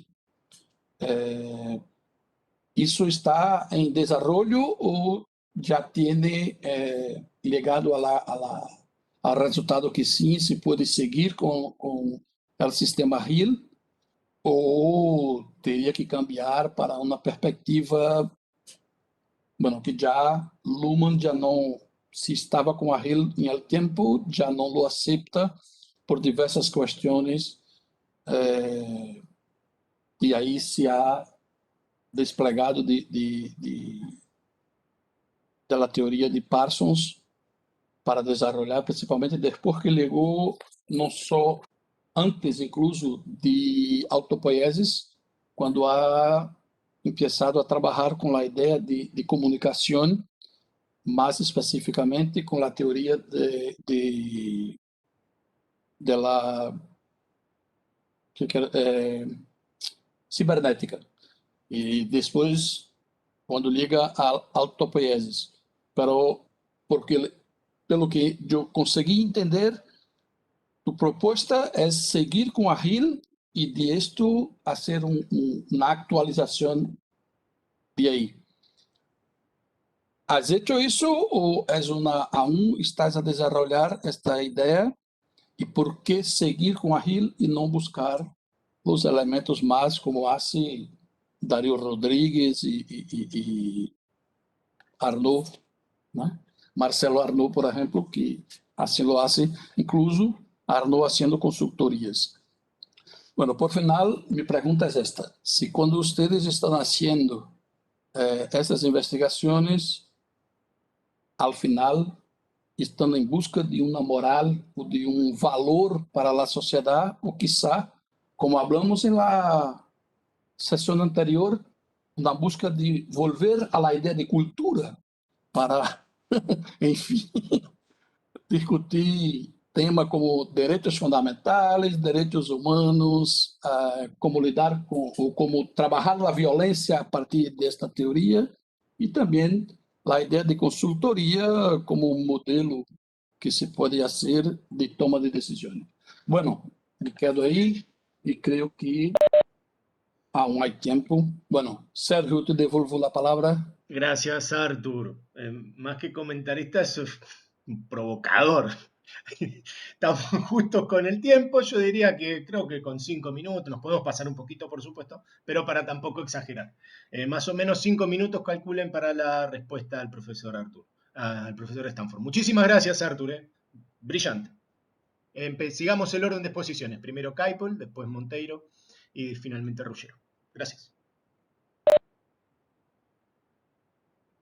Isso está em desenvolvimento ou já tem chegado ao resultado que sim, se pode seguir com o sistema Agile, ou teria que cambiar para uma perspectiva, bueno, que já Luhmann já não, se estava com Agile em el tempo, já não lo aceita por diversas questões, e aí se há desplegado da teoria de Parsons para desenvolver, principalmente depois que chegou, não só antes, incluso, de autopoiesis, quando ha começado a trabalhar com a ideia de comunicação, mais especificamente com a teoria cibernética. E depois, quando liga a autopoiesis. Porque, pelo que eu consegui entender, tu proposta é seguir com Agile e de esto fazer uma atualização de aí. ¿Has hecho isso ou aún estás a desenvolver esta ideia? E por que seguir com Agile e não buscar os elementos mais como hace Dario Rodrigues e Arnaud, né? Marcelo Arnaud, por exemplo, que assim lo hace, incluso Arnaud haciendo consultorias. Bueno, por final, mi pregunta es esta. Si cuando ustedes están haciendo estas investigaciones, al final estando em busca de uma moral ou de um valor para a sociedade, ou quizá, como hablamos na sessão anterior, na busca de volver à ideia de cultura para, enfim, discutir temas como direitos fundamentais, direitos humanos, como lidar com, ou como trabalhar a violência a partir desta teoria, e também a ideia de consultoria como um modelo que se pode fazer de toma de decisões. Bueno, me quedo aí e creio que aún hay tiempo. Bueno, Sergio, te devuelvo la palabra. Gracias, Arthur. Más que comentarista, eso es un provocador. Estamos justos con el tiempo, yo diría que creo que con 5 minutos, nos podemos pasar un poquito por supuesto, pero para tampoco exagerar. Más o menos 5 minutos calculen para la respuesta al profesor Arthur, al profesor Stanford. Muchísimas gracias, Arthur. Brillante. Sigamos el orden de exposiciones. Primero Caipol, después Monteiro y finalmente Ruggiero. Gracias.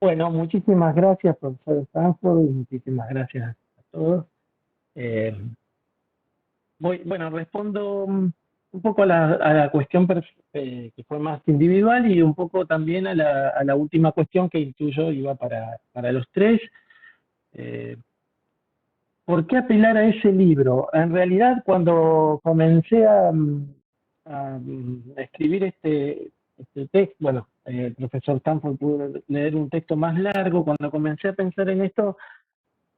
Bueno, muchísimas gracias, profesor Stanford, y muchísimas gracias a todos. Bueno, respondo un poco a la cuestión que fue más individual y un poco también a la última cuestión que intuyo iba para los tres. ¿Por qué apelar a ese libro? En realidad, cuando comencé a escribir este texto, bueno, el profesor Stanford pudo leer un texto más largo. Cuando comencé a pensar en esto,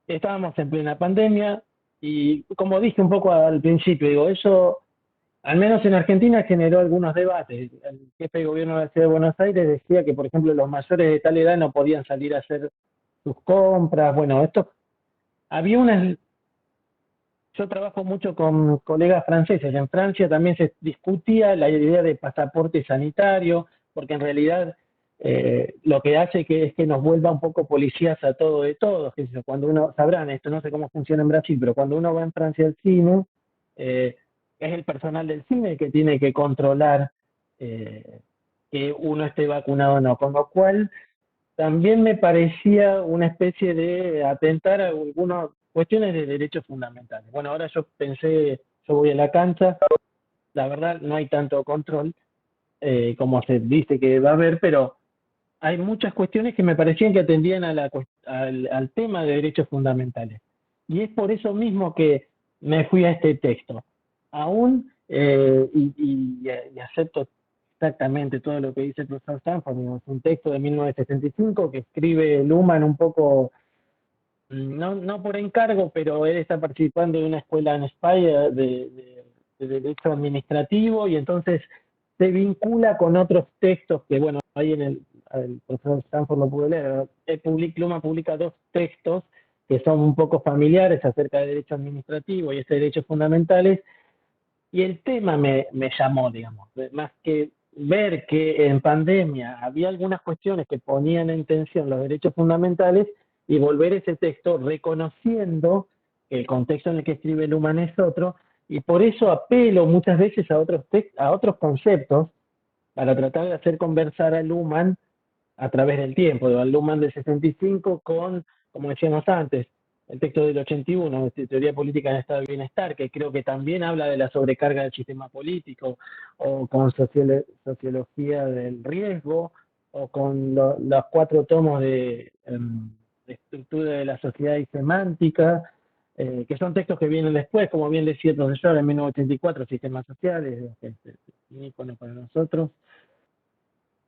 estábamos en plena pandemia y, como dije un poco al principio, digo, eso, al menos en Argentina, generó algunos debates. El jefe de gobierno de la Ciudad de Buenos Aires decía que, por ejemplo, los mayores de tal edad no podían salir a hacer sus compras. Bueno, esto, había unas... Yo trabajo mucho con colegas franceses. En Francia también se discutía la idea de pasaporte sanitario, porque en realidad lo que hace es que nos vuelva un poco policías a todo de todos. Cuando uno, sabrán esto, no sé cómo funciona en Brasil, pero cuando uno va en Francia al cine, es el personal del cine el que tiene que controlar que uno esté vacunado o no. Con lo cual, también me parecía una especie de atentar a algunas cuestiones de derechos fundamentales. Bueno, ahora yo pensé, yo voy a la cancha, la verdad no hay tanto control como se dice que va a haber, pero hay muchas cuestiones que me parecían que atendían al tema de derechos fundamentales. Y es por eso mismo que me fui a este texto. Aún, y acepto exactamente todo lo que dice el profesor Stanford, es un texto de 1965 que escribe Luhmann un poco, no por encargo, pero él está participando de una escuela en España de derecho administrativo, y entonces se vincula con otros textos que, bueno, ahí el profesor Stanford lo pudo leer. Luhmann publica 2 textos que son un poco familiares acerca de derecho administrativo y derechos fundamentales, y el tema me llamó, digamos, más que ver que en pandemia había algunas cuestiones que ponían en tensión los derechos fundamentales, y volver ese texto reconociendo que el contexto en el que escribe Luhmann es otro, y por eso apelo muchas veces a otros conceptos para tratar de hacer conversar a Luhmann a través del tiempo, al Luhmann del 65 con, como decíamos antes, el texto del 81, de Teoría Política en Estado de Bienestar, que creo que también habla de la sobrecarga del sistema político, o con Sociología del Riesgo, o con los 4 tomos de Estructura de la Sociedad y Semántica, que son textos que vienen después, como bien decía el profesor, en 1984, Sistemas Sociales, un ícono para nosotros.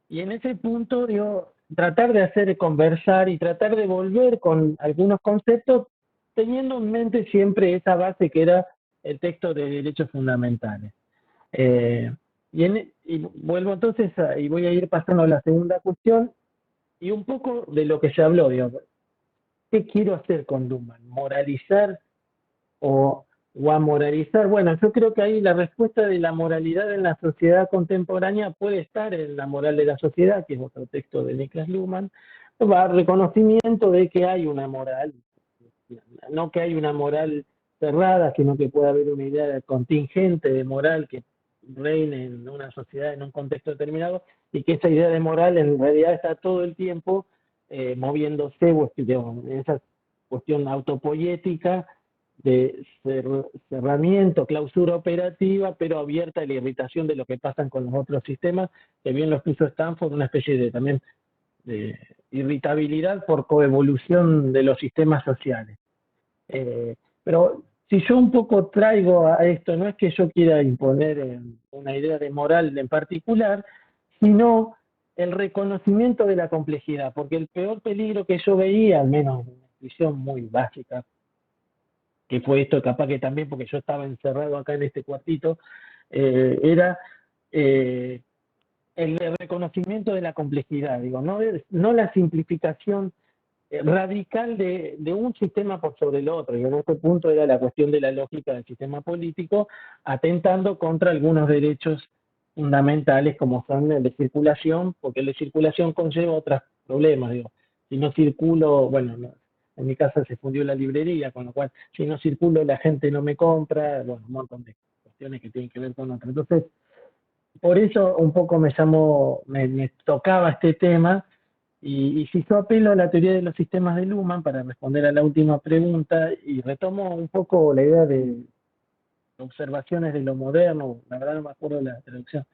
Y en ese punto, digo, tratar de hacer conversar y tratar de volver con algunos conceptos, teniendo en mente siempre esa base que era el texto de derechos fundamentales. Y vuelvo entonces, y voy a ir pasando a la segunda cuestión, y un poco de lo que se habló, digo, ¿qué quiero hacer con Luhmann? ¿Moralizar o amoralizar? Bueno, yo creo que ahí la respuesta de la moralidad en la sociedad contemporánea puede estar en La moral de la sociedad, que es otro texto de Niklas Luhmann. Va al reconocimiento de que hay una moral, no que hay una moral cerrada, sino que puede haber una idea contingente de moral que reine en una sociedad en un contexto determinado, y que esa idea de moral en realidad está todo el tiempo moviéndose, en esas cuestión autopoética de cerramiento, clausura operativa, pero abierta a la irritación de lo que pasan con los otros sistemas, que bien los puso Stanford, una especie de también de irritabilidad por coevolución de los sistemas sociales. Pero si yo un poco traigo a esto, no es que yo quiera imponer una idea de moral en particular, sino el reconocimiento de la complejidad, porque el peor peligro que yo veía, al menos en una visión muy básica, que fue esto, capaz que también porque yo estaba encerrado acá en este cuartito, era el reconocimiento de la complejidad, digo, no la simplificación radical de un sistema por sobre el otro, y en este punto era la cuestión de la lógica del sistema político, atentando contra algunos derechos fundamentales como son el de circulación, porque el de circulación conlleva otros problemas, digo, si no circulo, bueno, no, en mi casa se fundió la librería, con lo cual si no circulo la gente no me compra, bueno, un montón de cuestiones que tienen que ver con otras. Entonces, por eso un poco me tocaba este tema, y si yo apelo a la teoría de los sistemas de Luhmann para responder a la última pregunta, y retomo un poco la idea de observaciones de lo moderno, la verdad no me acuerdo la traducción,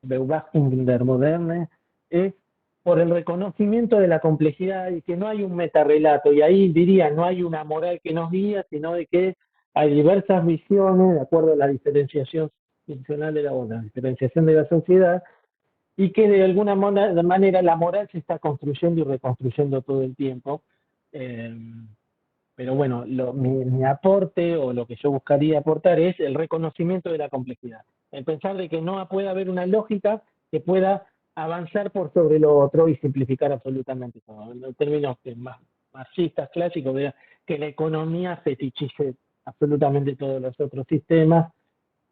Beobachtung der Moderne, es por el reconocimiento de la complejidad y que no hay un metarrelato, y ahí diría, no hay una moral que nos guía, sino de que hay diversas visiones de acuerdo a la diferenciación funcional de la diferenciación de la sociedad, y que de alguna manera la moral se está construyendo y reconstruyendo todo el tiempo. Pero bueno, mi aporte o lo que yo buscaría aportar es el reconocimiento de la complejidad. El pensar de que no puede haber una lógica que pueda avanzar por sobre lo otro y simplificar absolutamente todo. En términos más marxistas clásicos, que la economía fetichice absolutamente todos los otros sistemas,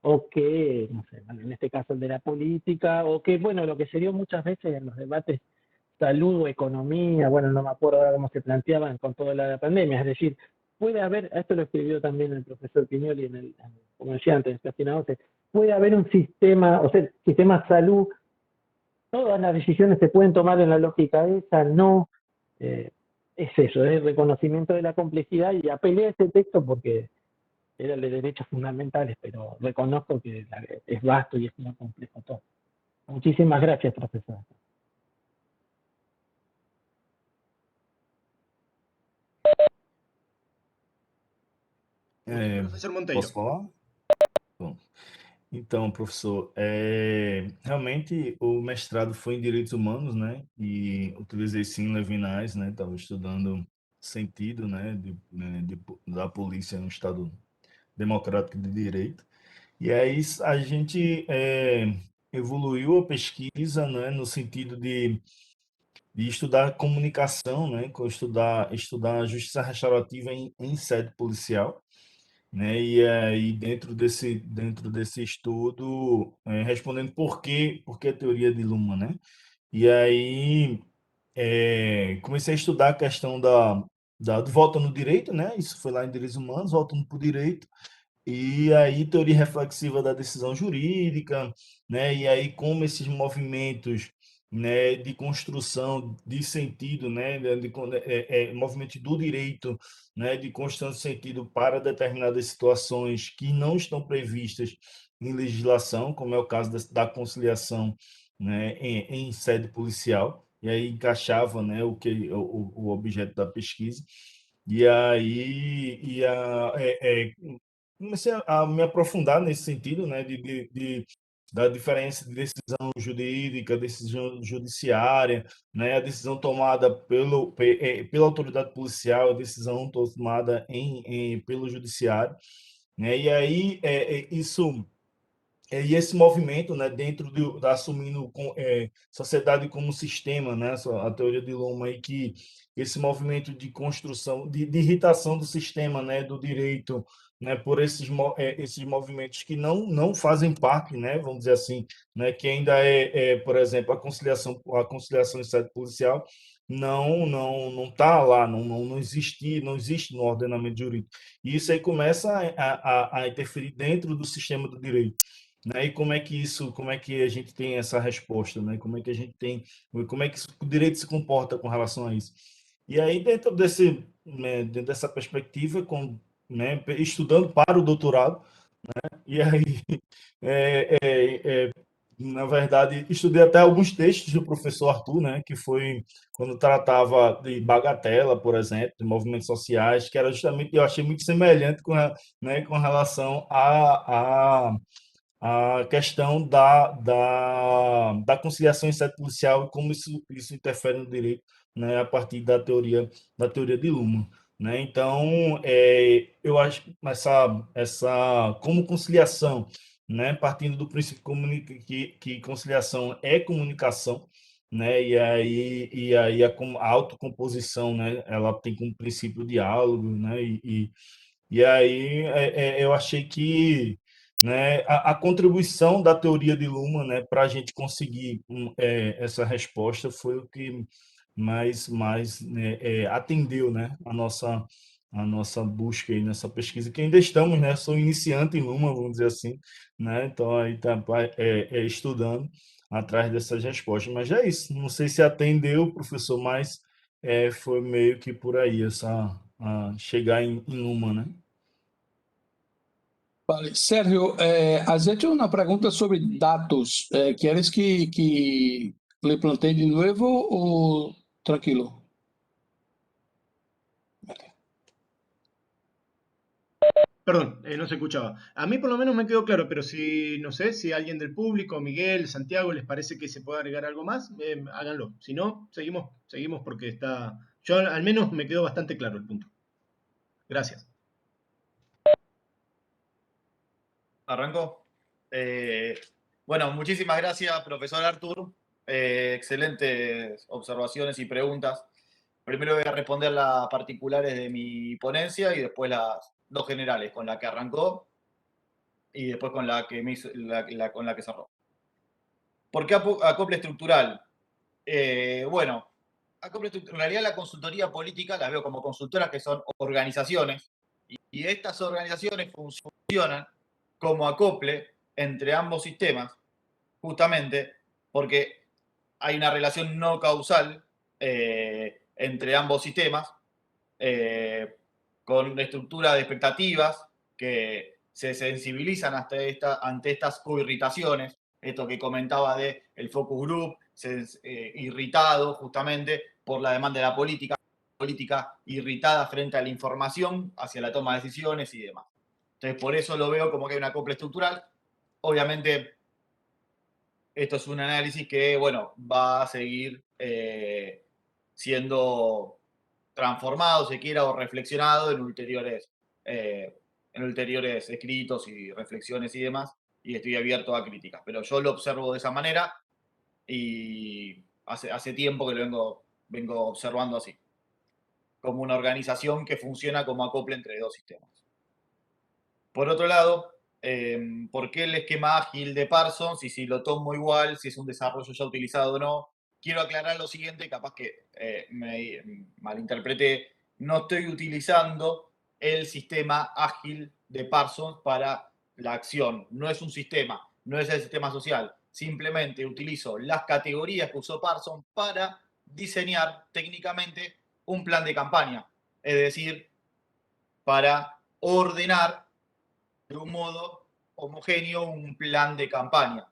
o que, no sé, en este caso el de la política, o que, bueno, lo que se dio muchas veces en los debates salud o economía, bueno, no me acuerdo ahora cómo se planteaban con toda la pandemia, es decir, puede haber, esto lo escribió también el profesor Pignoli como decía antes, en página 11, puede haber un sistema, o sea, sistema salud, todas las decisiones se pueden tomar en la lógica esa, no, es eso, es el reconocimiento de la complejidad, y apelé a este texto porque era el de derechos fundamentales, pero reconozco que es vasto y es muy complejo todo. Muchísimas gracias, profesor. Profesor Monteiro. Posso falar? Bom, então, professor, realmente o mestrado foi em Direitos Humanos, né? E utilizei sim Levinas, né? Estava estudando sentido, né? Da polícia no Estado Democrático de Direito. E aí a gente evoluiu a pesquisa, né? No sentido de estudar comunicação, né? Estudar a justiça restaurativa em sede policial, né? E aí dentro desse estudo, respondendo por que a teoria de Luhmann, né? E aí comecei a estudar a questão do voto no direito, né? Isso foi lá em Direitos Humanos, voltando para o direito, e aí teoria reflexiva da decisão jurídica, né? E aí como esses movimentos, né, de construção de sentido, né, movimento do direito, né, de construção de sentido para determinadas situações que não estão previstas em legislação, como é o caso da conciliação, né, em sede policial, e aí encaixava, né, o objeto da pesquisa. E aí comecei a me aprofundar nesse sentido, né, da diferença de decisão jurídica, decisão judiciária, né, a decisão tomada pela autoridade policial, a decisão tomada pelo judiciário, né, e aí isso e esse movimento, né, dentro assumindo sociedade como sistema, né, a teoria de Luhmann, aí, que esse movimento de construção, de irritação do sistema, né, do direito, né, por esses movimentos que não fazem parte, né, vamos dizer assim, né, que ainda por exemplo, a conciliação em sede policial não está lá, não existe no ordenamento jurídico. E isso aí começa a interferir dentro do sistema do direito, né? E como é que a gente tem essa resposta, né? Como é que o direito se comporta com relação a isso? E aí, dentro dessa perspectiva, né, estudando para o doutorado, e aí, na verdade, estudei até alguns textos do professor Arthur, né, que foi quando tratava de bagatela, por exemplo, de movimentos sociais, que era justamente, eu achei muito semelhante né, com relação a questão da conciliação em sede policial e como isso interfere no direito, né, a partir da teoria de Luhmann. Né? Então, eu acho que essa como conciliação, né, partindo do princípio que conciliação é comunicação, né, e aí a autocomposição, né, ela tem como princípio o diálogo, né, e aí eu achei que, né, a contribuição da teoria de Luhmann, né, para a gente conseguir essa resposta foi o que mais né, atendeu, né, a nossa busca aí nessa pesquisa, que ainda estamos, né, sou iniciante em Luhmann, vamos dizer assim, né, então aí tá estudando atrás dessas respostas, mas é isso, não sei se atendeu, professor, mas foi meio que por aí, chegar em Luhmann, né? Vale. Sérgio, has hecho una pregunta sobre datos. ¿Quieres que le plantee de nuevo o tranquilo? Perdón, no se escuchaba. A mí por lo menos me quedó claro, pero si, no sé, si a alguien del público, Miguel, Santiago, les parece que se puede agregar algo más, háganlo. Si no, seguimos porque está... Yo al menos me quedó bastante claro el punto. Gracias. ¿Arrancó? Bueno, muchísimas gracias, profesor Artur. Excelentes observaciones y preguntas. Primero voy a responder las particulares de mi ponencia y después las dos generales, con la que arrancó y después con la que, con la que cerró. ¿Por qué acople estructural? Bueno, en realidad la consultoría política la veo como consultoras que son organizaciones y estas organizaciones funcionan como acople entre ambos sistemas, justamente porque hay una relación no causal entre ambos sistemas, con estructura de expectativas que se sensibilizan ante estas coirritaciones, esto que comentaba de el focus group, irritado justamente por la demanda de la política irritada frente a la información, hacia la toma de decisiones y demás. Entonces, por eso lo veo como que hay una acople estructural. Obviamente, esto es un análisis que, bueno, va a seguir siendo transformado, se quiera, o reflexionado en ulteriores escritos y reflexiones y demás, y estoy abierto a críticas. Pero yo lo observo de esa manera y hace tiempo que lo vengo observando así, como una organización que funciona como acople entre dos sistemas. Por otro lado, ¿por qué el esquema ágil de Parsons? Y si lo tomo igual, si es un desarrollo ya utilizado o no. Quiero aclarar lo siguiente, capaz que me malinterpreté. No estoy utilizando el sistema ágil de Parsons para la acción. No es un sistema, no es el sistema social. Simplemente utilizo las categorías que usó Parsons para diseñar técnicamente un plan de campaña. Es decir, para ordenar de un modo homogéneo un plan de campaña,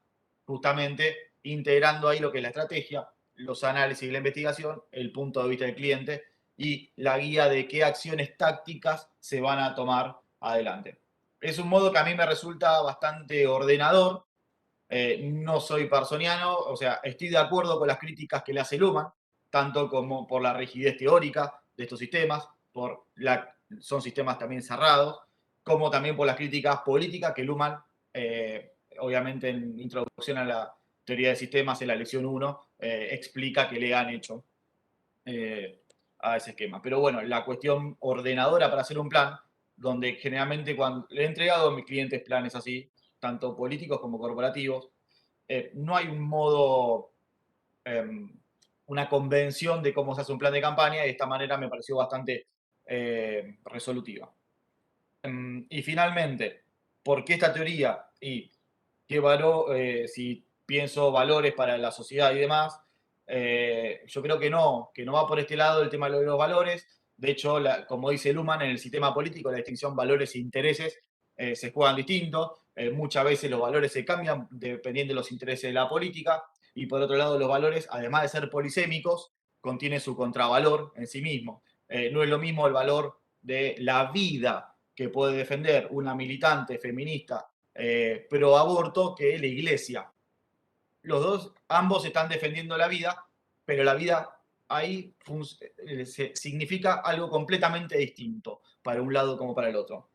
justamente integrando ahí lo que es la estrategia, los análisis y la investigación, el punto de vista del cliente y la guía de qué acciones tácticas se van a tomar adelante. Es un modo que a mí me resulta bastante ordenador. No soy parsoniano, o sea, estoy de acuerdo con las críticas que le hace Luhmann, tanto como por la rigidez teórica de estos sistemas, son sistemas también cerrados, como también por las críticas políticas que Luhmann, obviamente en Introducción a la Teoría de Sistemas, en la lección 1, explica que le han hecho a ese esquema. Pero bueno, la cuestión ordenadora para hacer un plan, donde generalmente cuando le he entregado a mis clientes planes así, tanto políticos como corporativos, no hay un modo, una convención de cómo se hace un plan de campaña, y de esta manera me pareció bastante resolutiva. Y finalmente, ¿por qué esta teoría? Y qué si pienso valores para la sociedad y demás, Yo creo que no va por este lado el tema de los valores. De hecho, como dice Luhmann, en el sistema político la distinción valores e intereses se juegan distintos. Muchas veces los valores se cambian dependiendo de los intereses de la política. Y por otro lado, los valores, además de ser polisémicos, contienen su contravalor en sí mismo. No es lo mismo el valor de la vida que puede defender una militante feminista pro aborto que la iglesia. Los dos, ambos están defendiendo la vida, pero la vida ahí significa algo completamente distinto para un lado como para el otro.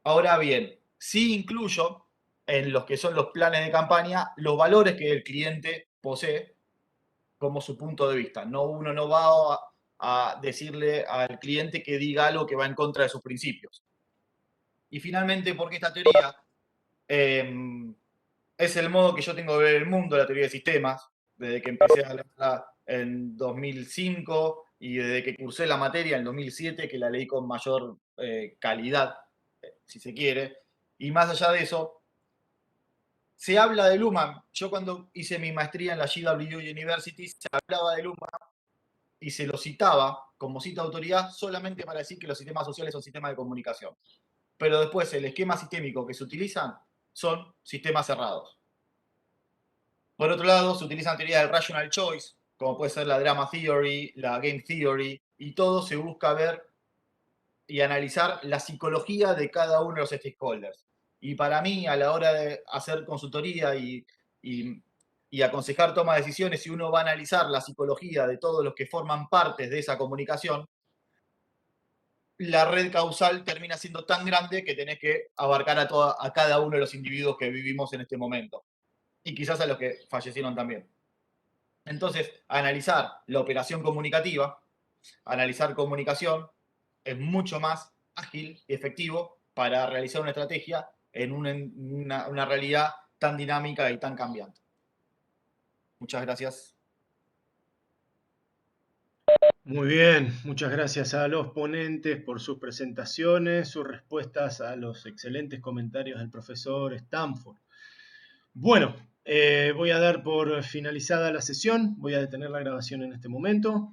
Ahora bien, sí incluyo en los que son los planes de campaña los valores que el cliente posee como su punto de vista. Uno no va a decirle al cliente que diga algo que va en contra de sus principios. Y finalmente, porque esta teoría es el modo que yo tengo de ver el mundo, la teoría de sistemas, desde que empecé a leerla en 2005 y desde que cursé la materia en 2007, que la leí con mayor calidad, si se quiere. Y más allá de eso, se habla de Luhmann. Yo cuando hice mi maestría en la GW University, se hablaba de Luhmann y se lo citaba como cita de autoridad solamente para decir que los sistemas sociales son sistemas de comunicación. Pero después el esquema sistémico que se utilizan son sistemas cerrados. Por otro lado, se utilizan teorías del rational choice, como puede ser la drama theory, la game theory, y todo se busca ver y analizar la psicología de cada uno de los stakeholders. Y para mí, a la hora de hacer consultoría y aconsejar toma de decisiones, si uno va a analizar la psicología de todos los que forman parte de esa comunicación, la red causal termina siendo tan grande que tenés que abarcar a cada uno de los individuos que vivimos en este momento. Y quizás a los que fallecieron también. Entonces, analizar la operación comunicativa, analizar comunicación, es mucho más ágil y efectivo para realizar una estrategia en una realidad tan dinámica y tan cambiante. Muchas gracias. Muy bien, muchas gracias a los ponentes por sus presentaciones, sus respuestas a los excelentes comentarios del profesor Stanford. Bueno, voy a dar por finalizada la sesión, voy a detener la grabación en este momento.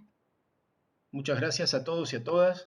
Muchas gracias a todos y a todas.